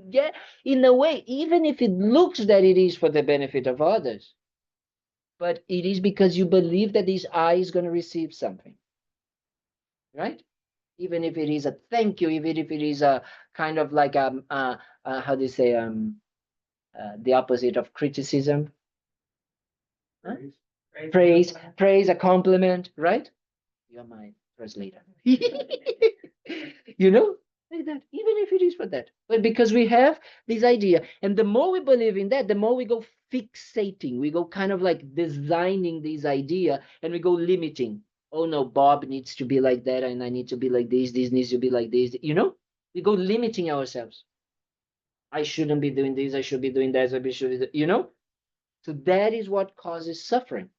yeah, in a way, even if it looks that it is for the benefit of others, but it is because you believe that this I is going to receive something, right? Even if it is a thank you, even if it is a kind of like how do you say the opposite of criticism, huh? Praise, a compliment, right? You're my translator. You know, like that, even if it is for that. But because we have this idea, and the more we believe in that, the more we go fixating, we go kind of like designing this idea, and we go limiting. Oh no, Bob needs to be like that, and I need to be like this needs to be like this, you know? We go limiting ourselves. I shouldn't be doing this, I should be doing that, I should, you know? So that is what causes suffering.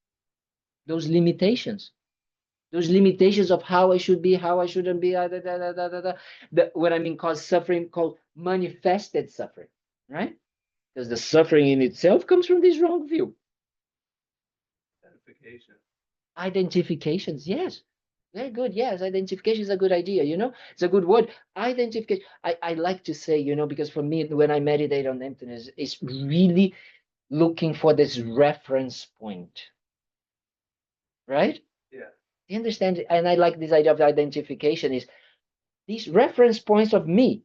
Those limitations of how I should be, how I shouldn't be, what I mean cause suffering, called manifested suffering, right? Because the suffering in itself comes from this wrong view. Identifications, yes. Very good, yes. Identification is a good idea, you know? It's a good word. Identification, I like to say, you know, because for me, when I meditate on emptiness, it's really looking for this reference point, right? Yeah. You understand? And I like this idea of identification is these reference points of me,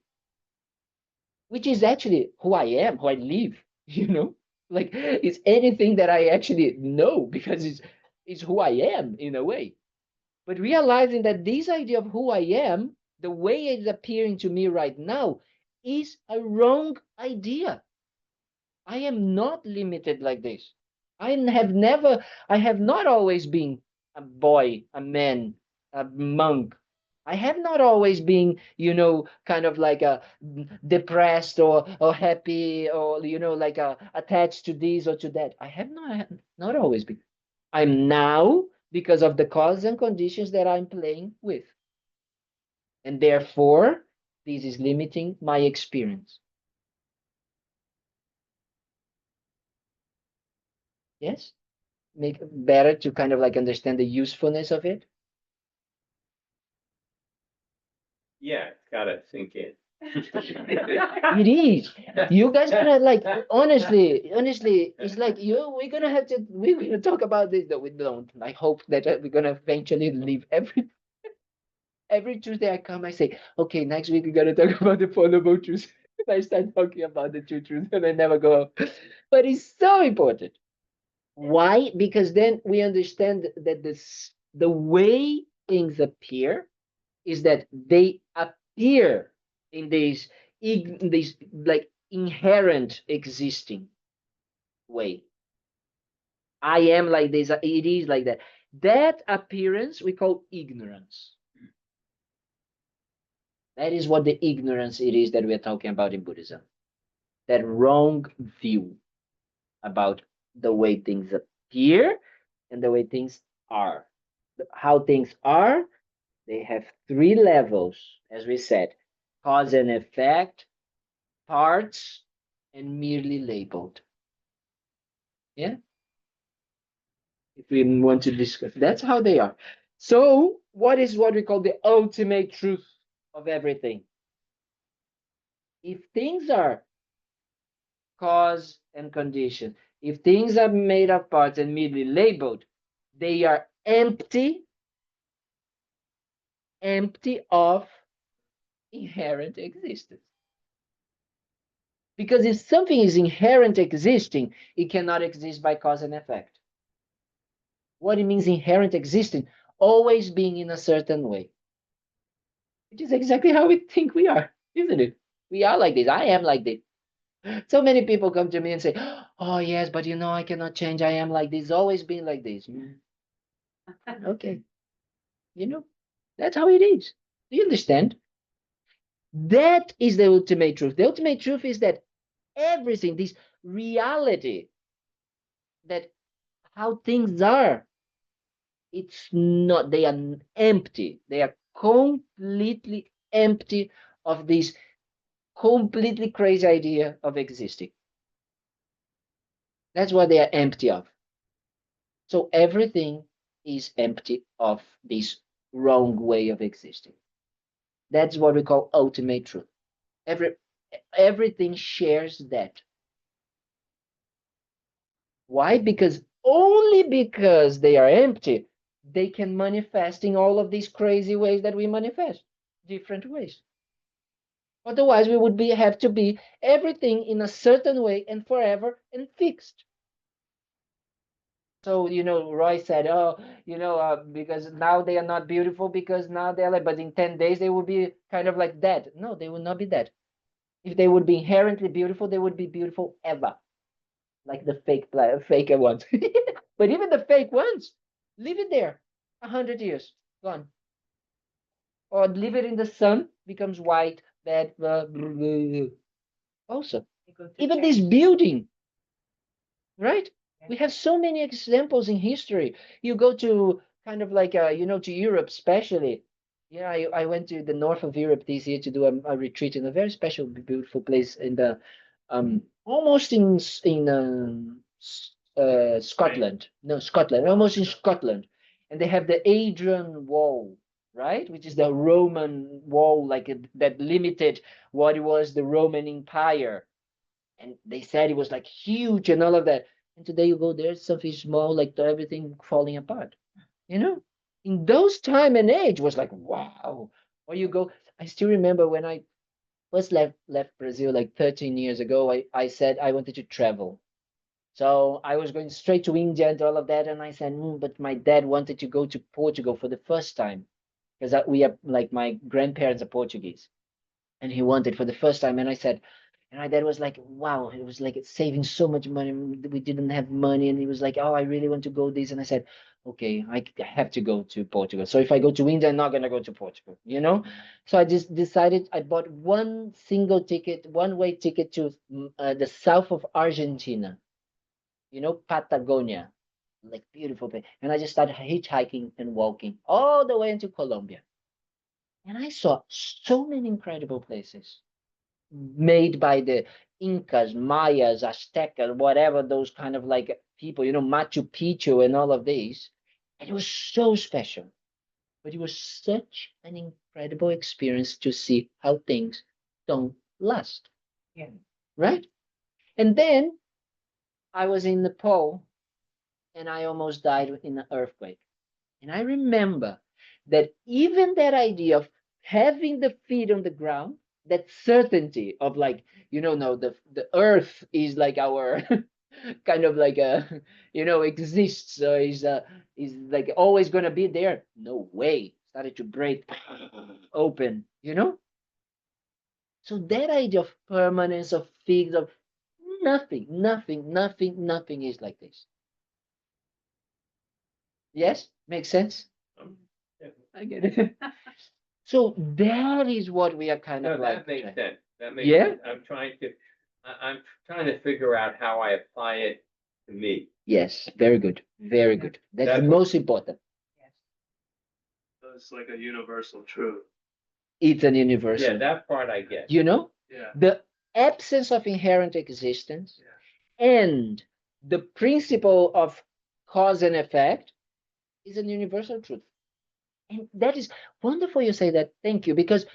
which is actually who I am, who I live, you know? Like it's anything that I actually know because it's who I am in a way. But realizing that this idea of who I am, the way it's appearing to me right now, is a wrong idea. I am not limited like this. I have not always been a boy, a man, a monk. I have not always been, you know, kind of like a depressed or happy or, you know, like attached to this or to that. I have not always been. I'm now because of the causes and conditions that I'm playing with. And therefore, this is limiting my experience. Yes? Make it better to kind of like understand the usefulness of it. Yeah, it's gotta sink in. It is. You guys gotta like honestly, it's like we're gonna talk about this, though we don't. I hope that we're gonna eventually leave every Tuesday I come, I say, okay, next week we gotta talk about the Four Noble Truths. I start talking about the two truths and I never go up. But it's so important. Why? Because then we understand that the way things appear is that they appear in this like inherent existing way. I am like this, it is like that. That appearance we call ignorance. That is what the ignorance it is that we're talking about in Buddhism. That wrong view about the way things appear and the way things are. How things are, they have three levels, as we said, cause and effect, parts, and merely labeled. Yeah? If we want to discuss, that's how they are. So, what is what we call the ultimate truth of everything? If things are cause and condition, if things are made of parts and merely labeled, they are empty of inherent existence. Because if something is inherent existing, it cannot exist by cause and effect. What it means inherent existing, always being in a certain way. Which is exactly how we think we are, isn't it? We are like this. I am like this. So many people come to me and say, oh yes, but I cannot change. I am like this, always been like this. Okay. That's how it is. Do you understand? That is the ultimate truth. The ultimate truth is that everything, this reality, that how things are, it's not, they are empty. They are completely empty of this completely crazy idea of existing. That's what they are empty of. So everything is empty of this wrong way of existing. That's what we call ultimate truth. Everything shares that. Why? Because only because they are empty, they can manifest in all of these crazy ways that we manifest, different ways. Otherwise, we would have to be everything in a certain way and forever and fixed. So, Roy said, oh, because now they are not beautiful because now they're like, but in 10 days they will be kind of like dead. No, they will not be dead. If they would be inherently beautiful, they would be beautiful ever. Like the fake ones. But even the fake ones, leave it there, 100 years, gone. Or leave it in the sun, becomes white, bad, also. Even this building, right? We have so many examples in history. You go to kind of like, to Europe, especially. Yeah, I went to the north of Europe this year to do a retreat in a very special, beautiful place in the, almost in Scotland. No, Scotland, almost in Scotland. And they have the Adrian Wall, right? Which is the Roman wall, like that limited what it was the Roman Empire. And they said it was like huge and all of that. And today you go there, something small, like everything falling apart. In those time and age was like, wow. Or you go, I still remember when I first left Brazil like 13 years ago, I said I wanted to travel. So I was going straight to India and all of that. And I said, but my dad wanted to go to Portugal for the first time because we are like my grandparents are Portuguese. And he wanted for the first time. And I said, and my dad was like, wow, it was like saving so much money. We didn't have money. And he was like, oh, I really want to go this. And I said, okay, I have to go to Portugal. So if I go to India, I'm not going to go to Portugal, So I just decided, I bought one single ticket, one-way ticket to the south of Argentina, Patagonia, like beautiful place. And I just started hitchhiking and walking all the way into Colombia. And I saw so many incredible places made by the Incas, Mayas, Aztecas, whatever those kind of like people, Machu Picchu and all of these. And it was so special. But it was such an incredible experience to see how things don't last. Yeah. Right? And then I was in Nepal and I almost died in an earthquake. And I remember that even that idea of having the feet on the ground, that certainty of like, no, the earth is like our kind of like a, exists, is like always gonna be there. No way. Started to break open, So that idea of permanence, of things, of nothing is like this. Yes, makes sense. I get it. So that is what we are kind No, of like. that makes sense. That makes Yeah? sense. I'm trying to figure out how I apply it to me. Yes, very good. Very good. That's the That's- most important. So it's like a universal truth. It's an universal. Yeah, that part I get. Yeah. The absence of inherent existence and the principle of cause and effect is a universal truth. And that is wonderful you say that. Thank you, because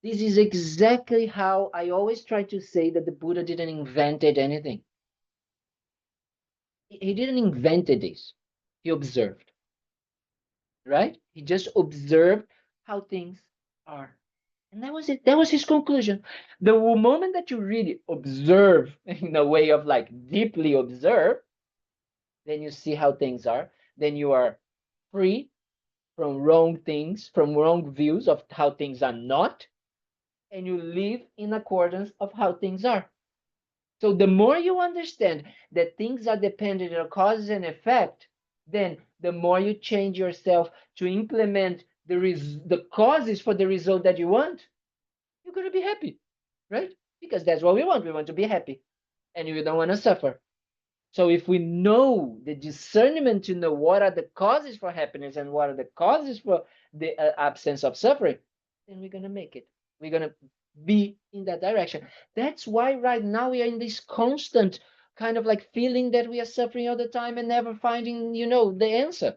this is exactly how I always try to say that the Buddha didn't invented anything. He didn't invent this. He observed. Right? He just observed how things are. And that was it. That was his conclusion. The moment that you really observe in a way of like deeply observe, then you see how things are. Then you are free from wrong things, from wrong views of how things are not, and you live in accordance of how things are. So the more you understand that things are dependent on cause and effect, then the more you change yourself to implement the causes for the result that you want, you're going to be happy, right? Because that's what we want. We want to be happy and we don't want to suffer. So if we know the discernment to know what are the causes for happiness and what are the causes for the absence of suffering, then we're going to make it. We're going to be in that direction. That's why right now we are in this constant kind of like feeling that we are suffering all the time and never finding, the answer.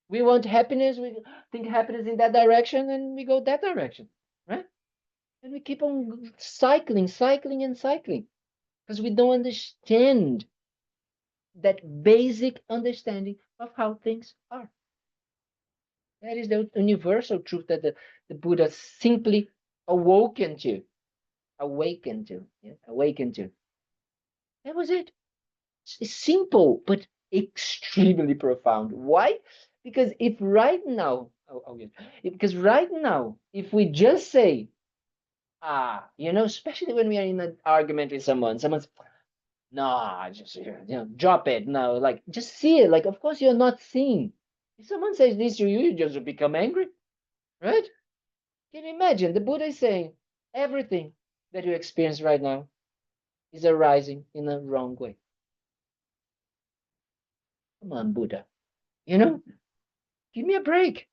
We want happiness, we think happiness in that direction, and we go that direction, right? And we keep on cycling and cycling because we don't understand that basic understanding of how things are. That is the universal truth that the Buddha simply awakened to. That was it. It's simple, but extremely profound. Why? Because if right now, because right now, if we just say, especially when we are in an argument with someone's, nah, just drop it. No, like just see it. Like, of course, you're not seeing. If someone says this to you, you just become angry, right? Can you imagine? The Buddha is saying everything that you experience right now is arising in a wrong way. Come on, Buddha. Give me a break.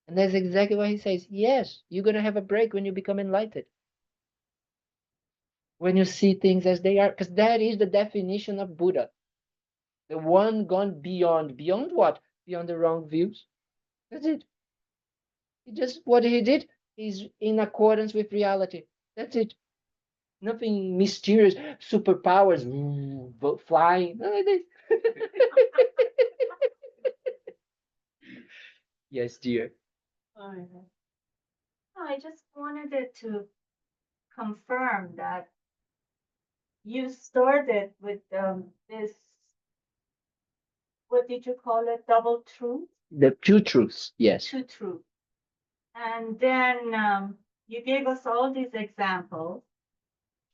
And that's exactly what he says. Yes, you're going to have a break when you become enlightened. When you see things as they are, because that is the definition of Buddha. The one gone beyond. Beyond what? Beyond the wrong views. That's it. What he did is in accordance with reality. That's it. Nothing mysterious, superpowers, flying. None of this. Yes, dear. I just wanted it to confirm that you started with this, what did you call it, double truth? The two truths, yes. Two truths. And then you gave us all these examples,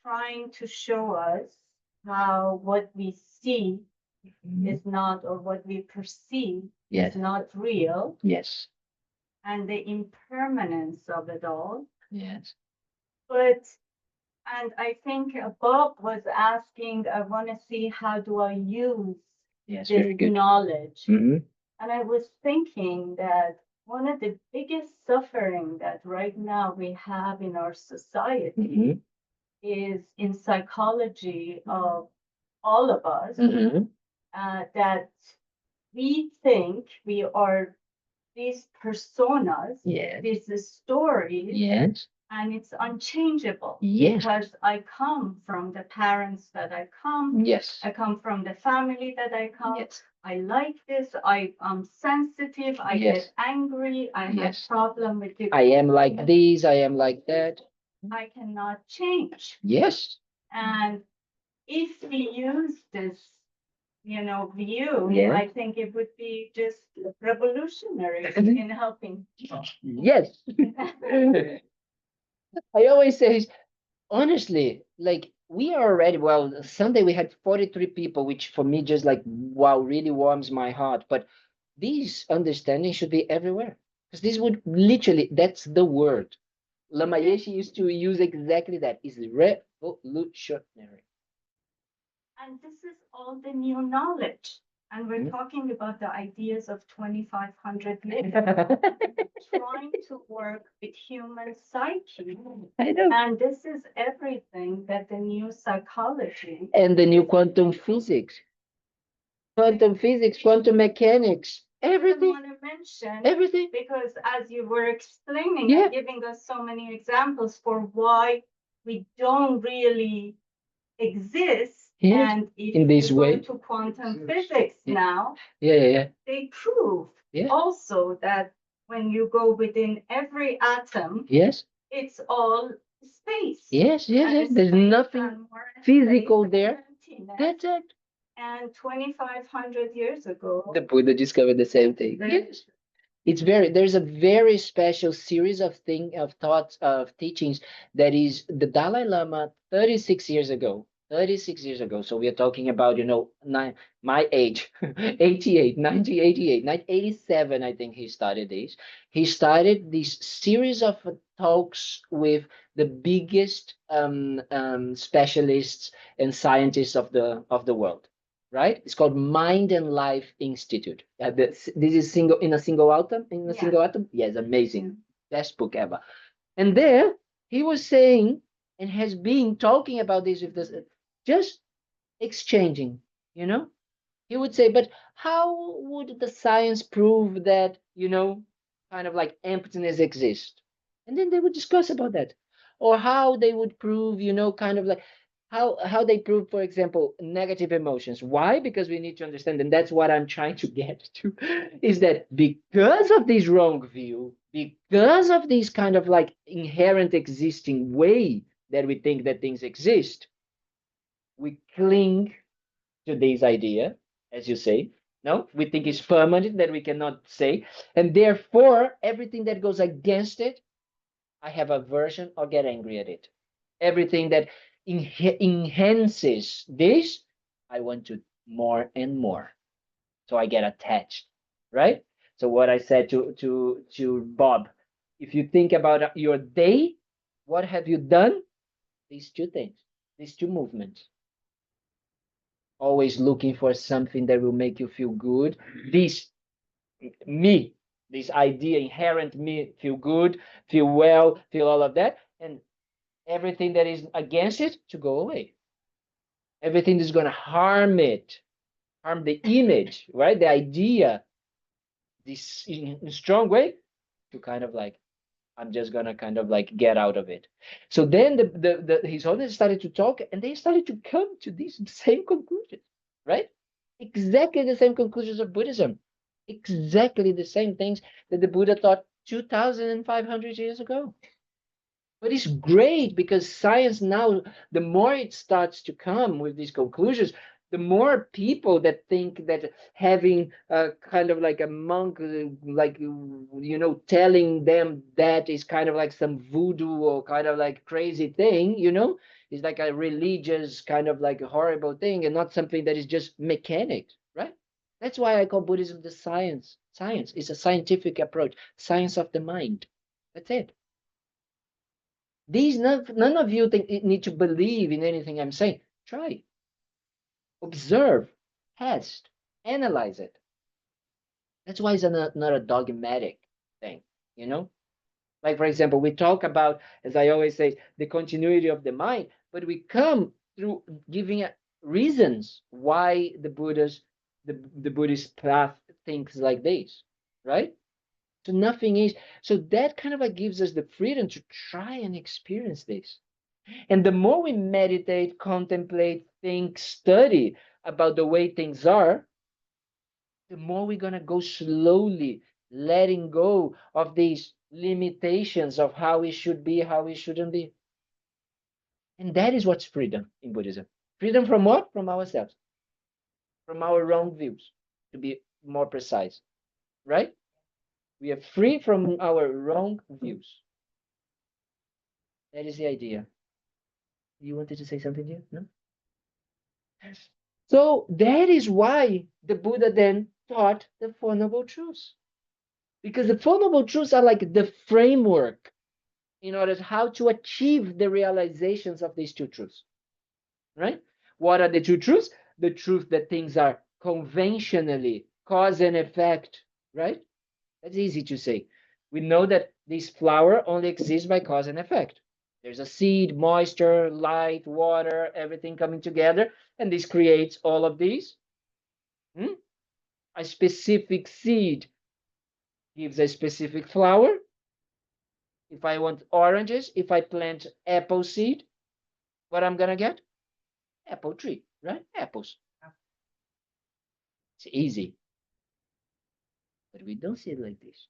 trying to show us how what we see is not, or what we perceive Yes. is not real, Yes. and the impermanence of it all. Yes. And I think Bob was asking, I want to see how do I use Yes, this very good. knowledge. Mm-hmm. And I was thinking that one of the biggest suffering that right now we have in our society Mm-hmm. is in psychology of all of us, Mm-hmm. that we think we are these personas, Yes. these stories, Yes. and it's unchangeable. Yes. Because I come from the parents that I come, Yes. I come from the family that I come. Yes. I like this, I'm sensitive, I Yes. get angry, I have Yes. problem with it. I am like this, I am like that. I cannot change. Yes. And if we use this, view, Yeah. I think it would be just revolutionary in helping. Yes. I always say, honestly, like we are already, well, Sunday we had 43 people, which for me just like, wow, really warms my heart. But these understanding should be everywhere. Because this would literally, that's the word. Lama Yeshe used to use exactly that. Is revolutionary. And this is all the new knowledge. And we're Mhm. talking about the ideas of 2,500 years ago, trying to work with human psyche. I know. And this is everything that the new psychology. And the new quantum physics. Quantum physics, quantum mechanics, I everything, want to mention, everything. because as you were explaining Yeah. and giving us so many examples for why we don't really exist. Yes, And if in this you way. go to quantum physics Yeah. now, Yeah. they prove Yeah. also that when you go within every atom, Yes, it's all space. yes. And There's space nothing and more physical space there. and emptiness. That's it. And 2,500 years ago, The Buddha discovered the same thing. the Yes. there's a very special series of thoughts, of teachings, that is the Dalai Lama 36 years ago. 36 years ago. So we are talking about, my age, 88, 1988, 1987, I think he started this. He started this series of talks with the biggest specialists and scientists of the world, right? It's called Mind and Life Institute. This is in a single atom. Yes, amazing, best book ever. And there he was saying, and has been talking about this with this, just exchanging. He would say, but how would the science prove that, kind of like emptiness exists? And then they would discuss about that. Or how they would prove, kind of like how they prove, for example, negative emotions. Why? Because we need to understand, and that's what I'm trying to get to, is that because of this wrong view, because of this kind of like inherent existing way that we think that things exist, we cling to this idea, as you say. No, we think it's permanent, that we cannot say, and therefore everything that goes against it, I have aversion or get angry at it. Everything that enhances this, I want to more and more. So I get attached, right? So what I said to Bob, if you think about your day, what have you done? These two things, these two movements. Always looking for something that will make you feel good. This idea, inherent me, feel good, feel well, feel all of that, and everything that is against it to go away. Everything that's going to harm it, harm the image, right? The idea, this in a strong way, to kind of like, I'm just gonna kind of like get out of it. So then his audience started to talk, and they started to come to these same conclusions, right? Exactly the same conclusions of Buddhism, exactly the same things that the Buddha taught 2,500 years ago. But it's great because science now, the more it starts to come with these conclusions, the more people that think that having a kind of like a monk, like, telling them that is kind of like some voodoo or kind of like crazy thing, it's like a religious kind of like a horrible thing, and not something that is just mechanic, right? That's why I call Buddhism the science. Science is a scientific approach, science of the mind. That's it. None of you need to believe in anything I'm saying. Try. Observe, test, analyze it. That's why it's not a dogmatic thing, Like, for example, we talk about, as I always say, the continuity of the mind, but we come through giving reasons why the Buddhist path thinks like this, right? So nothing is, so that kind of like gives us the freedom to try and experience this. And the more we meditate, contemplate, think, study about the way things are, the more we're going to go slowly letting go of these limitations of how we should be, how we shouldn't be. And that is what's freedom in Buddhism. Freedom from what? From ourselves, from our wrong views, to be more precise, right? We are free from our wrong views. That is the idea. You wanted to say something here? No? So that is why the Buddha then taught the Four Noble Truths. Because the Four Noble Truths are like the framework in order to how to achieve the realizations of these two truths, right? What are the two truths? The truth that things are conventionally cause and effect, right? That's easy to say. We know that this flower only exists by cause and effect. There's a seed, moisture, light, water, everything coming together, and this creates all of these. A specific seed gives a specific flower. If I want oranges, if I plant apple seed, what I'm gonna get? Apple tree, right? Apples. It's easy. But we don't see it like this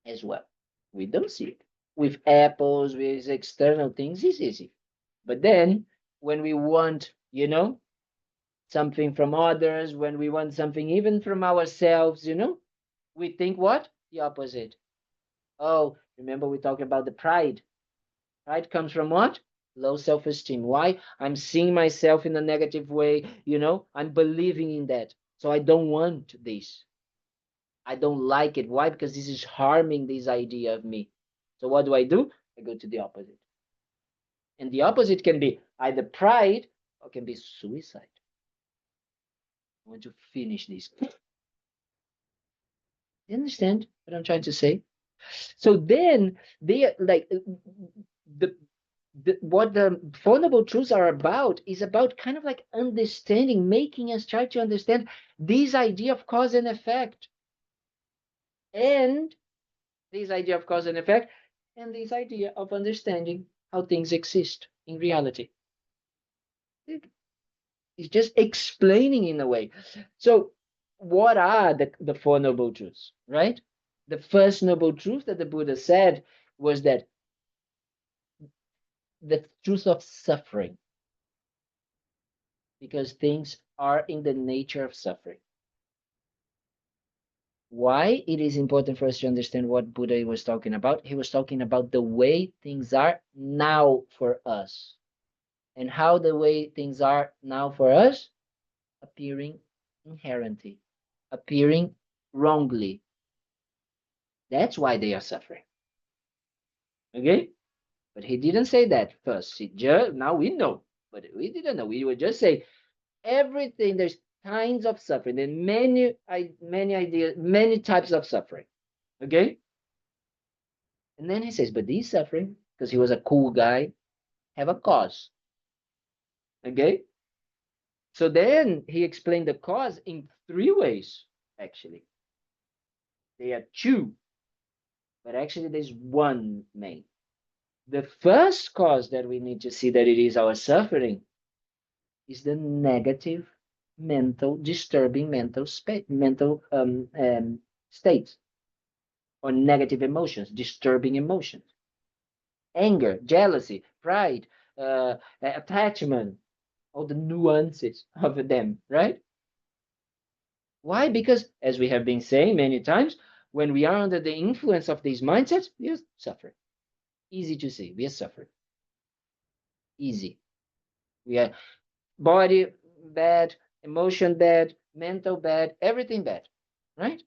as well. We don't see it. With apples, with external things, it's easy. But then when we want, something from others, when we want something even from ourselves, We think what? The opposite. Oh, remember we talked about the pride. Pride comes from what? Low self-esteem. Why? I'm seeing myself in a negative way, I'm believing in that. So I don't want this. I don't like it. Why? Because this is harming this idea of me. So what do? I go to the opposite. And the opposite can be either pride or can be suicide. I want to finish this. You understand what I'm trying to say? So then they like what the Four Noble Truths are about is about kind of like understanding, making us try to understand this idea of cause and effect. And this idea of cause and effect, and this idea of understanding how things exist in reality. It's just explaining in a way. So what are the Four Noble Truths, right? The first noble truth that the Buddha said was that the truth of suffering, because things are in the nature of suffering. Why it is important for us to understand what Buddha was talking about? He was talking about the way things are now for us. And how the way things are now for us? Appearing inherently, appearing wrongly. That's why they are suffering. Okay? But he didn't say that first. Now we know, but we didn't know. We would just say everything, there's kinds of suffering and many ideas, many types of suffering. Okay? And then he says, but these suffering, because he was a cool guy, have a cause. Okay? So then he explained the cause in three ways, actually. There are two, but actually there's one main. The first cause that we need to see that it is our suffering is the negative disturbing mental states or negative emotions, disturbing emotions. Anger, jealousy, pride, attachment, all the nuances of them, right? Why? Because, as we have been saying many times, when we are under the influence of these mindsets, we are suffering. Easy to see, we are suffering. Easy. We are body bad, emotion bad, mental bad, everything bad, right?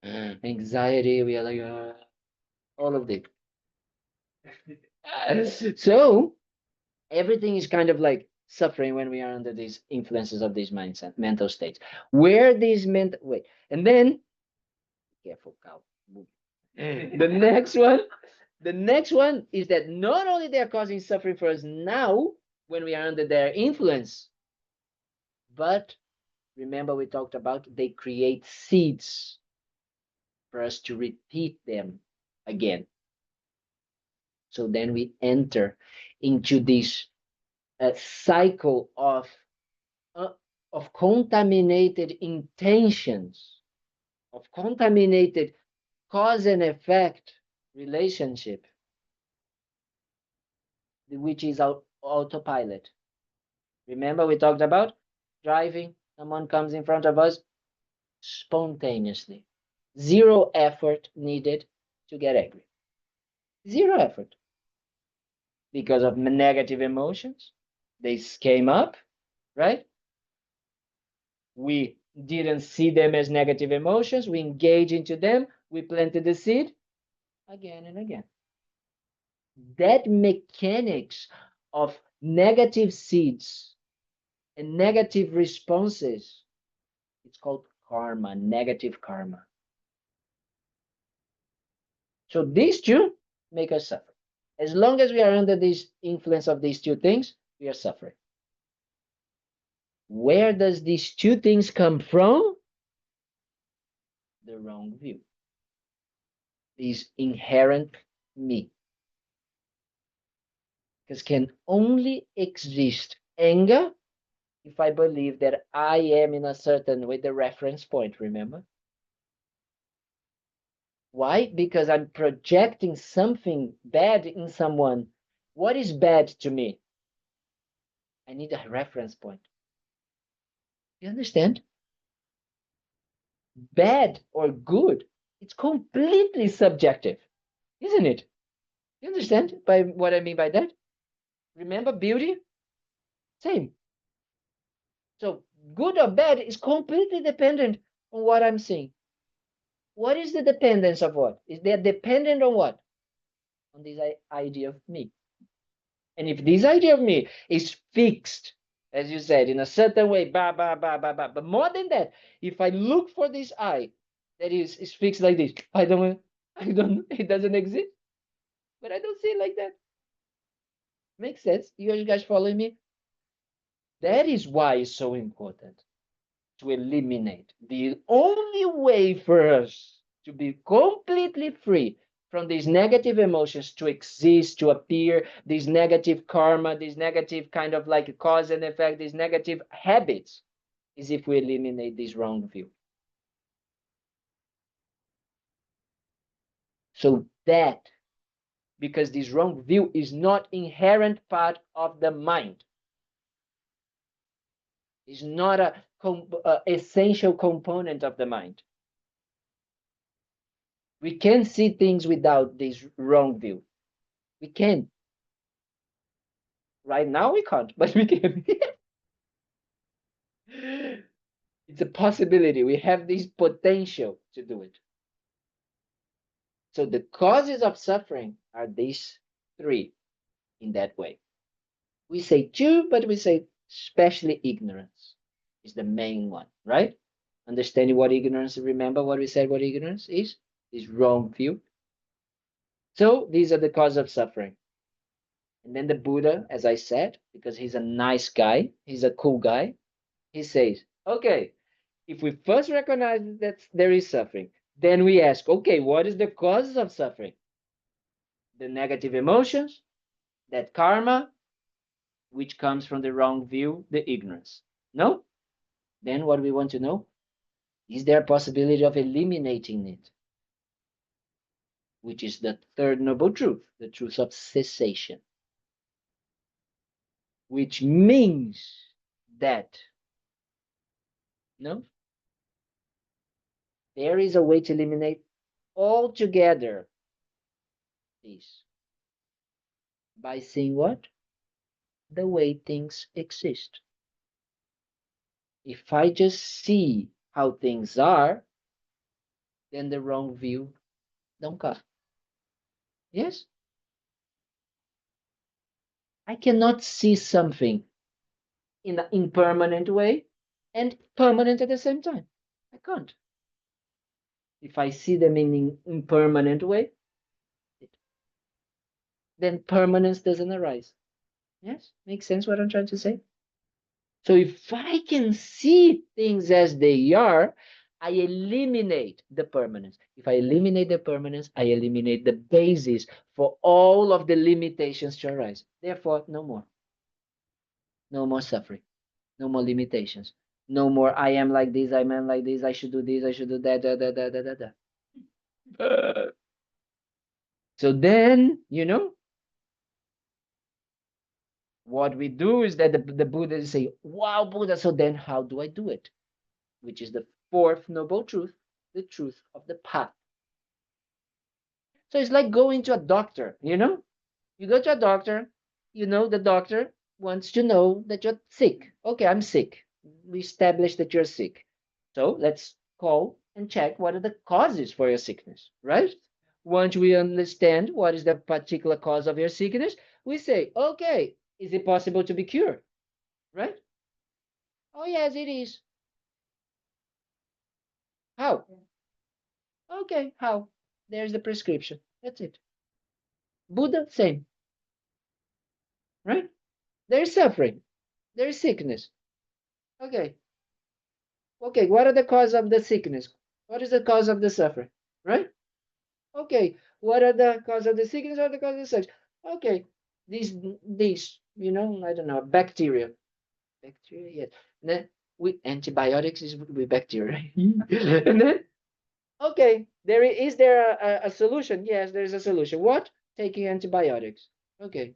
Anxiety, we are like, all of it. So everything is kind of like suffering when we are under these influences of these mindset, mental states. Where these mental, wait, and then, careful, cow. The next one is that not only they are causing suffering for us now when we are under their influence, but remember we talked about they create seeds for us to repeat them again. So then we enter into this cycle of contaminated intentions, of contaminated cause and effect relationship, which is our autopilot. Remember we talked about driving, someone comes in front of us spontaneously. Zero effort needed to get angry. Zero effort. Because of negative emotions, they came up, right? We didn't see them as negative emotions. We engage into them. We planted the seed again and again. That mechanics of negative seeds and negative responses, it's called karma, negative karma. So these two make us suffer. As long as we are under this influence of these two things, we are suffering. Where does these two things come from? The wrong view. This inherent me. Because can only exist anger if I believe that I am in a certain way, the reference point, remember? Why? Because I'm projecting something bad in someone. What is bad to me? I need a reference point. You understand? bad or good, it's completely subjective, isn't it? You understand by what I mean by that? Remember beauty? Same. So good or bad is completely dependent on what I'm seeing. What is the dependence of what? Is they dependent on what? On this idea of me. And if this idea of me is fixed, as you said, in a certain way, but more than that, if I look for this I that is fixed like this, it doesn't exist, but I don't see it like that. Makes sense? You guys following me? That is why it's so important to eliminate. The only way for us to be completely free from these negative emotions to exist, to appear, these negative karma, these negative kind of like cause and effect, these negative habits, is if we eliminate this wrong view. So that, because this wrong view is not inherent part of the mind, is not a essential component of the mind. We can see things without this wrong view. We can. Right now we can't, but we can. It's a possibility. We have this potential to do it. So the causes of suffering are these three in that way. We say two, but we say especially ignorance is the main one, right? Understanding what ignorance, remember what we said what ignorance is wrong view. So these are the cause of suffering. And then the Buddha, as I said, because he's a nice guy, he's a cool guy, he says, okay, if we first recognize that there is suffering, then we ask, okay, what is the cause of suffering? The negative emotions, that karma, which comes from the wrong view, the ignorance. No? Then what we want to know, is there a possibility of eliminating it? Which is the third noble truth, the truth of cessation. Which means that, no? There is a way to eliminate altogether this. By seeing what? The way things exist. If I just see how things are, then the wrong view don't come. Yes? I cannot see something in an impermanent way and permanent at the same time. I can't. If I see them in an impermanent way, then permanence doesn't arise. Yes? Makes sense what I'm trying to say? So if I can see things as they are, I eliminate the permanence. If I eliminate the permanence, I eliminate the basis for all of the limitations to arise. Therefore, no more. No more suffering. No more limitations. No more, I am like this, I am like this, I should do this, I should do that. So then, what we do is that the Buddha say, wow, Buddha, so then how do I do it? Which is the fourth noble truth, the truth of the path. So it's like going to a doctor, You go to a doctor, the doctor wants to know that you're sick. Okay, I'm sick. We established that you're sick. So let's call and check what are the causes for your sickness, right? Once we understand what is the particular cause of your sickness, we say, okay, is it possible to be cured? Right? Oh, yes, it is. How? Okay, how? There's the prescription. That's it. Buddha, same. Right? There's suffering. There's sickness. Okay. Okay, what are the cause of the sickness? What is the cause of the suffering? Right? Okay, what are the cause of the sickness or the cause of the suffering? Okay, these, I don't know, bacteria. Bacteria, yes. And then with antibiotics is with bacteria. And then, okay, is there a solution? Yes, there's a solution. What? Taking antibiotics. Okay.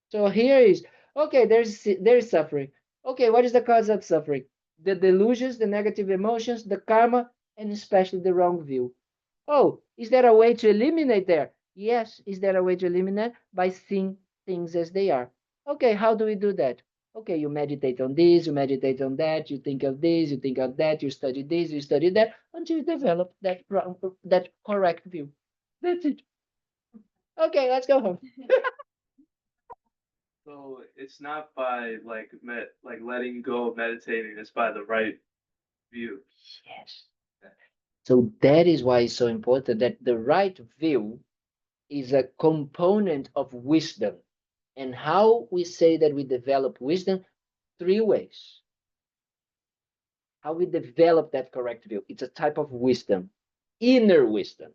So here is, okay, there's suffering. Okay, what is the cause of suffering? the delusions, the negative emotions, the karma, and especially the wrong view. Oh, is there a way to eliminate there? Yes, is there a way to eliminate? By seeing things as they are. Okay, how do we do that? Okay, you meditate on this, you meditate on that, you think of this, you think of that, you study this, you study that, until you develop that correct view. That's it. Okay, let's go home. So it's not by like letting go of meditating, it's by the right view. Yes. So that is why it's so important that the right view is a component of wisdom. And how we say that we develop wisdom? 3 ways. How we develop that correct view? It's a type of wisdom, inner wisdom.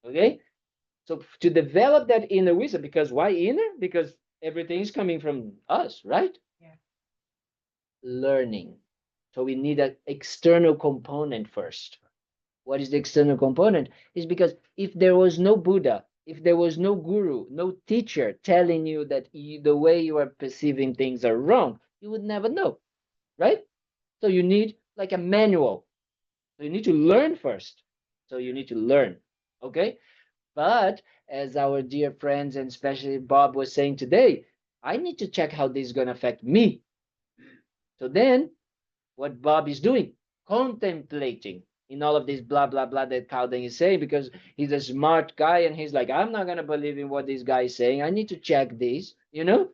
Okay? So to develop that inner wisdom, because why inner? Because everything is coming from us, right? Yeah. Learning. So we need an external component first. What is the external component? Is because if there was no Buddha, if there was no guru, no teacher telling you that the way you are perceiving things are wrong, you would never know, right? So you need like a manual. So you need to learn first. So you need to learn, okay? But as our dear friends and especially Bob was saying today, I need to check how this is going to affect me. So then what Bob is doing, contemplating in all of this blah blah blah that Kalden is saying, because he's a smart guy and he's like, I'm not gonna believe in what this guy is saying. I need to check this, you know.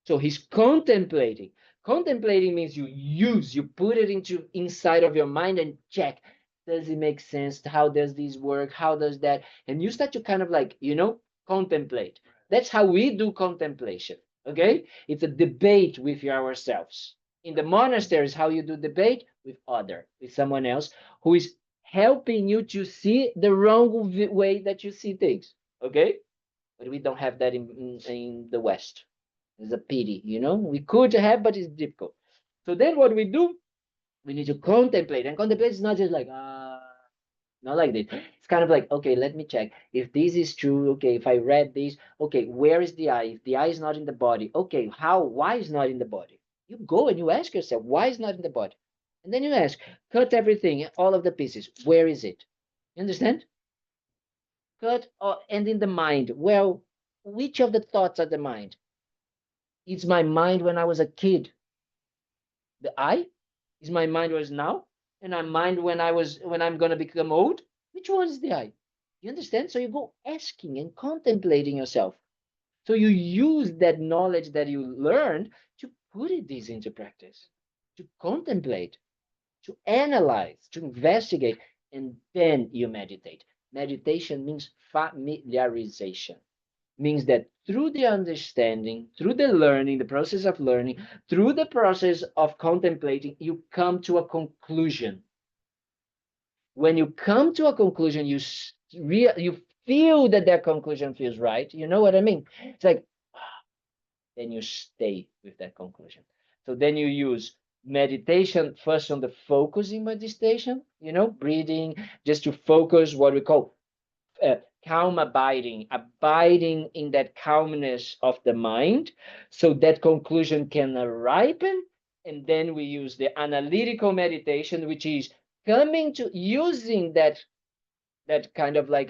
So he's contemplating. Contemplating means you put it into inside of your mind and check. Does it make sense? How does this work? How does that? And you start to kind of like, contemplate. That's how we do contemplation. Okay, it's a debate with ourselves. In the monasteries, how you do debate with someone else who is helping you to see the wrong way that you see things. Okay, but we don't have that in the West. It's a pity, we could have, but it's difficult. So then what we do, we need to contemplate, and contemplate is not just like not like this. It's kind of like, okay, let me check if this is true. Okay, if I read this, okay, where is the eye? If the eye is not in the body, okay, why is not in the body? You go and you ask yourself, why is not in the body? And then you ask, cut everything, all of the pieces, where is it? You understand? Cut, and in the mind, well, which of the thoughts are the mind? It's my mind when I was a kid. The I is my mind was now, and my mind when I'm gonna become old. Which one is the I? You understand? So you go asking and contemplating yourself. So you use that knowledge that you learned to put this into practice, to contemplate, to analyze, to investigate, and then you meditate. Meditation means familiarization. Means that through the understanding, through the learning, the process of learning, through the process of contemplating, you come to a conclusion. When you come to a conclusion, you feel that conclusion feels right. You know what I mean? It's like, then you stay with that conclusion. So then you use meditation first on the focusing meditation, breathing, just to focus what we call calm abiding in that calmness of the mind, so that conclusion can ripen. And then we use the analytical meditation, which is coming to using that kind of like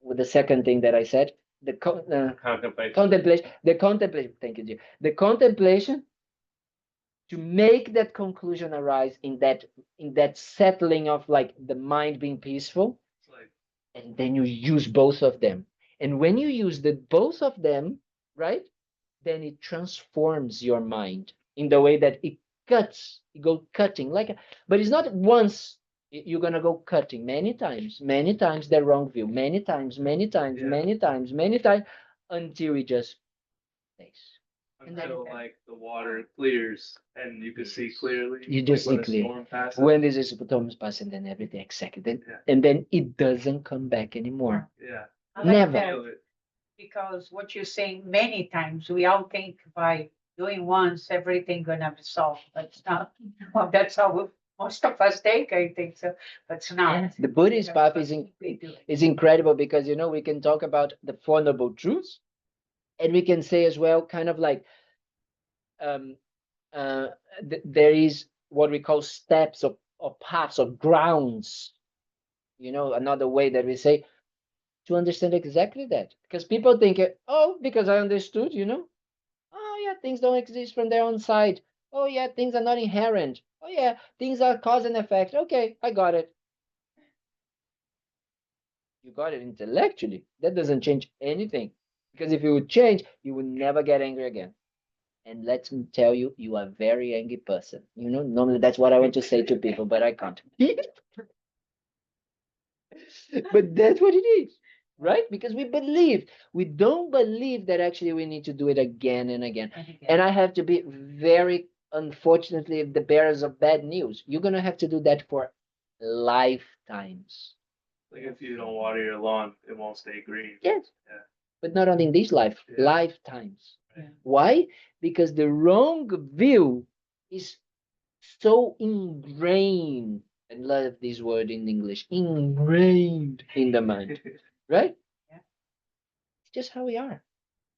with the second thing that I said, the contemplation. Thank you, dear. The contemplation to make that conclusion arise in that settling of like the mind being peaceful. And then you use both of them. And when you use both of them, right, then it transforms your mind in the way that it cuts, you go cutting but it's not once. You're gonna go cutting many times the wrong view, many times, until it just stays. Until like the water clears and you can see clearly. You just see when a clear. storm passes. When this is storms pass, and then everything exactly. Yeah. And then it doesn't come back anymore. Yeah. I like Never. that, Feel it. because what you're saying many times, we all think by doing once, everything gonna be solved, but it's not. Well, that's how most of us think, I think so, but it's not. The Buddhist path is We do. incredible, because we can talk about the Four Noble Truths, and we can say as well, kind of like um, there is what we call steps or paths or grounds. You know, another way that we say to understand exactly that. Because people think, oh, because I understood, you know, oh yeah, things don't exist from their own side. Oh yeah, things are not inherent. Oh yeah, things are cause and effect. Okay, I got it. You got it intellectually. That doesn't change anything. Because if it would change, you would never get angry again. And let me tell you, you are a very angry person. You know, normally that's what I want to say to people, but I can't. But that's what it is, right? Because we believe. We don't believe that actually we need to do it again and again. And I have to be very, unfortunately, the bearers of bad news. You're going to have to do that for lifetimes. Like if you don't water your lawn, it won't stay green. Yes. Yeah. But not only in this life, Yeah. lifetimes. Yeah. Why? Because the wrong view is so ingrained. I love this word in English, ingrained in the mind, right? Yeah. It's just how we are.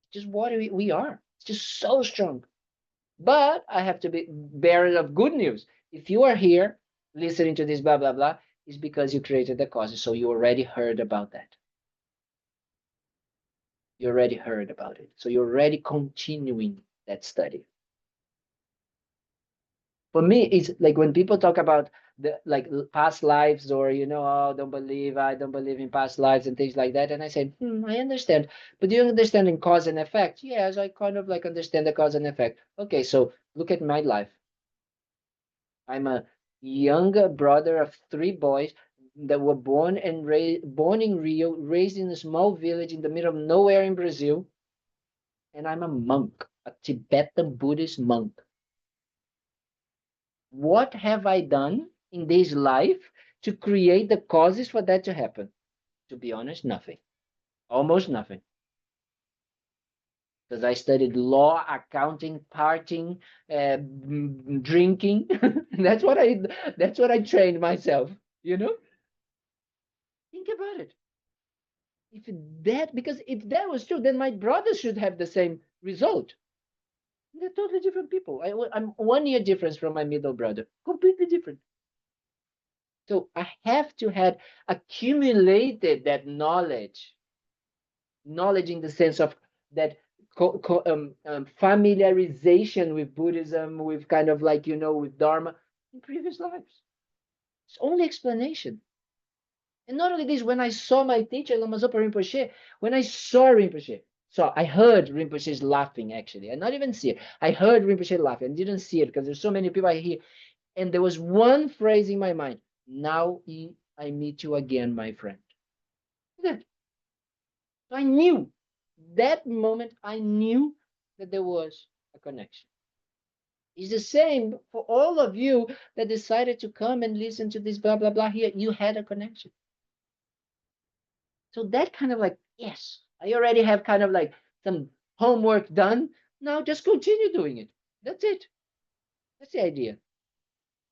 It's just what we are. It's just so strong. But I have to be bearer of good news. If you are here listening to this blah blah blah, it's because you created the causes. So you already heard about that. You already heard about it. So you're already continuing that study. For me, it's like when people talk about the like past lives or you know, oh, I don't believe in past lives and things like that. And I said, I understand. But do you understand in cause and effect? Yes, I kind of like understand the cause and effect. Okay, so look at my life. I'm a younger brother of 3 boys that were born in Rio, raised in a small village in the middle of nowhere in Brazil. And I'm a monk, a Tibetan Buddhist monk. What have I done in this life to create the causes for that to happen? To be honest, nothing. Almost nothing. Because I studied law, accounting, partying, drinking. That's what I trained myself, you know? Think about it. Because if that was true, then my brothers should have the same result. They're totally different people. I'm 1 year difference from my middle brother. Completely different. So I have to have accumulated that knowledge in the sense of that familiarization with Buddhism, with kind of like, you know, with Dharma in previous lives. It's only explanation. And not only this, when I saw my teacher, Lama Zopa Rinpoche, when I saw Rinpoche, so I heard Rinpoche's laughing, actually. I not even see it. I heard Rinpoche laughing. I didn't see it because there's so many people I hear. And there was one phrase in my mind. Now I meet you again, my friend. That. I knew that moment, I knew that there was a connection. It's the same for all of you that decided to come and listen to this blah, blah, blah here. You had a connection. So that kind of like, yes, I already have kind of like some homework done. Now just continue doing it. That's it. That's the idea.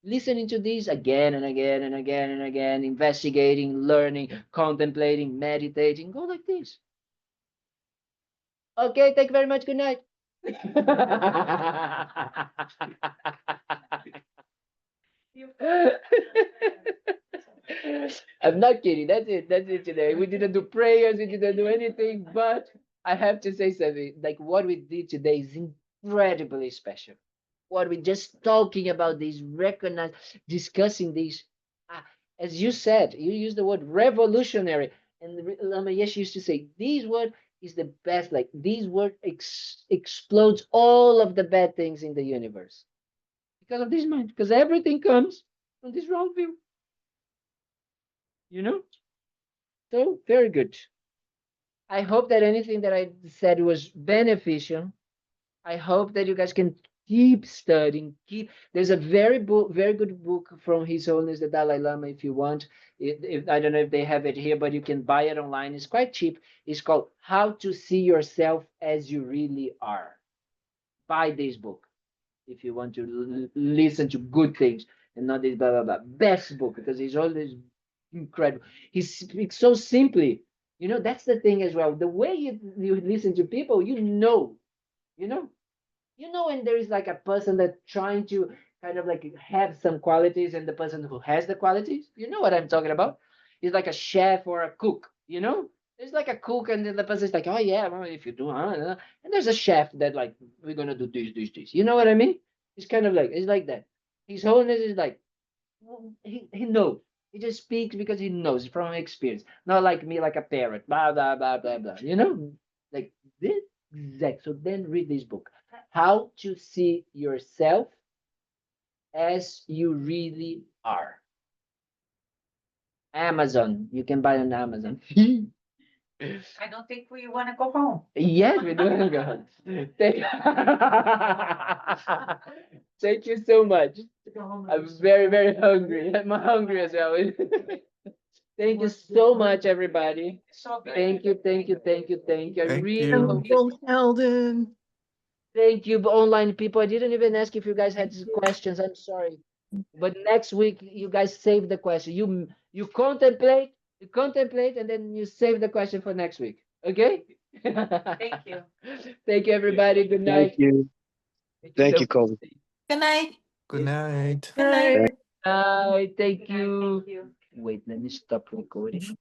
Listening to these again and again and again and again, investigating, learning, contemplating, meditating, go like this. Okay, thank you very much. Good night. I'm not kidding. That's it. That's it today. We didn't do prayers. We didn't do anything. But I have to say something. Like what we did today is incredibly special. What we're just talking about this, recognize, discussing this. As you said, you used the word revolutionary. And Lama Yesh used to say, this word is the best. Like this word explodes all of the bad things in the universe. Because of this mind. Because everything comes from this wrong view. You know? So, very good. I hope that anything that I said was beneficial. I hope that you guys can keep studying. There's a very good book from His Holiness the Dalai Lama if you want. If I don't know if they have it here, but you can buy it online. It's quite cheap. It's called How to See Yourself as You Really Are. Buy this book if you want to listen to good things and not this blah blah blah. Best book because it's always incredible. He speaks so simply. You know, that's the thing as well. The way you listen to people, you know, You know, when there is like a person that trying to kind of like have some qualities and the person who has the qualities, you know what I'm talking about? It's like a chef or a cook, you know? There's like a cook and then the person's like, oh yeah, well, if you do, and there's a chef that like, we're gonna do this. You know what I mean? It's kind of like, it's like that. His holiness is like, he knows. He just speaks because he knows from experience. Not like me, like a parrot, blah, blah, blah, blah, blah. You know? Like this exact. So then read this book. How to see yourself as you really are. Amazon. You can buy on Amazon. I don't think we wanna go home. Yes, we do. God. Thank Thank you so much. I'm very, very hungry. I'm hungry as well. Thank you so much, everybody. So Thank you. I Thank really you. hope Venerable Kalden. thank you, online people. I didn't even ask if you guys had questions. I'm sorry. But next week, you guys save the question. You contemplate, and then you save the question for next week. Okay? Thank you. Thank you, everybody. Good night. Thank you. Thank so you, Colin. Good night. Good night. Good night. much. Thank Good night, you. Thank you. Wait, let me stop recording.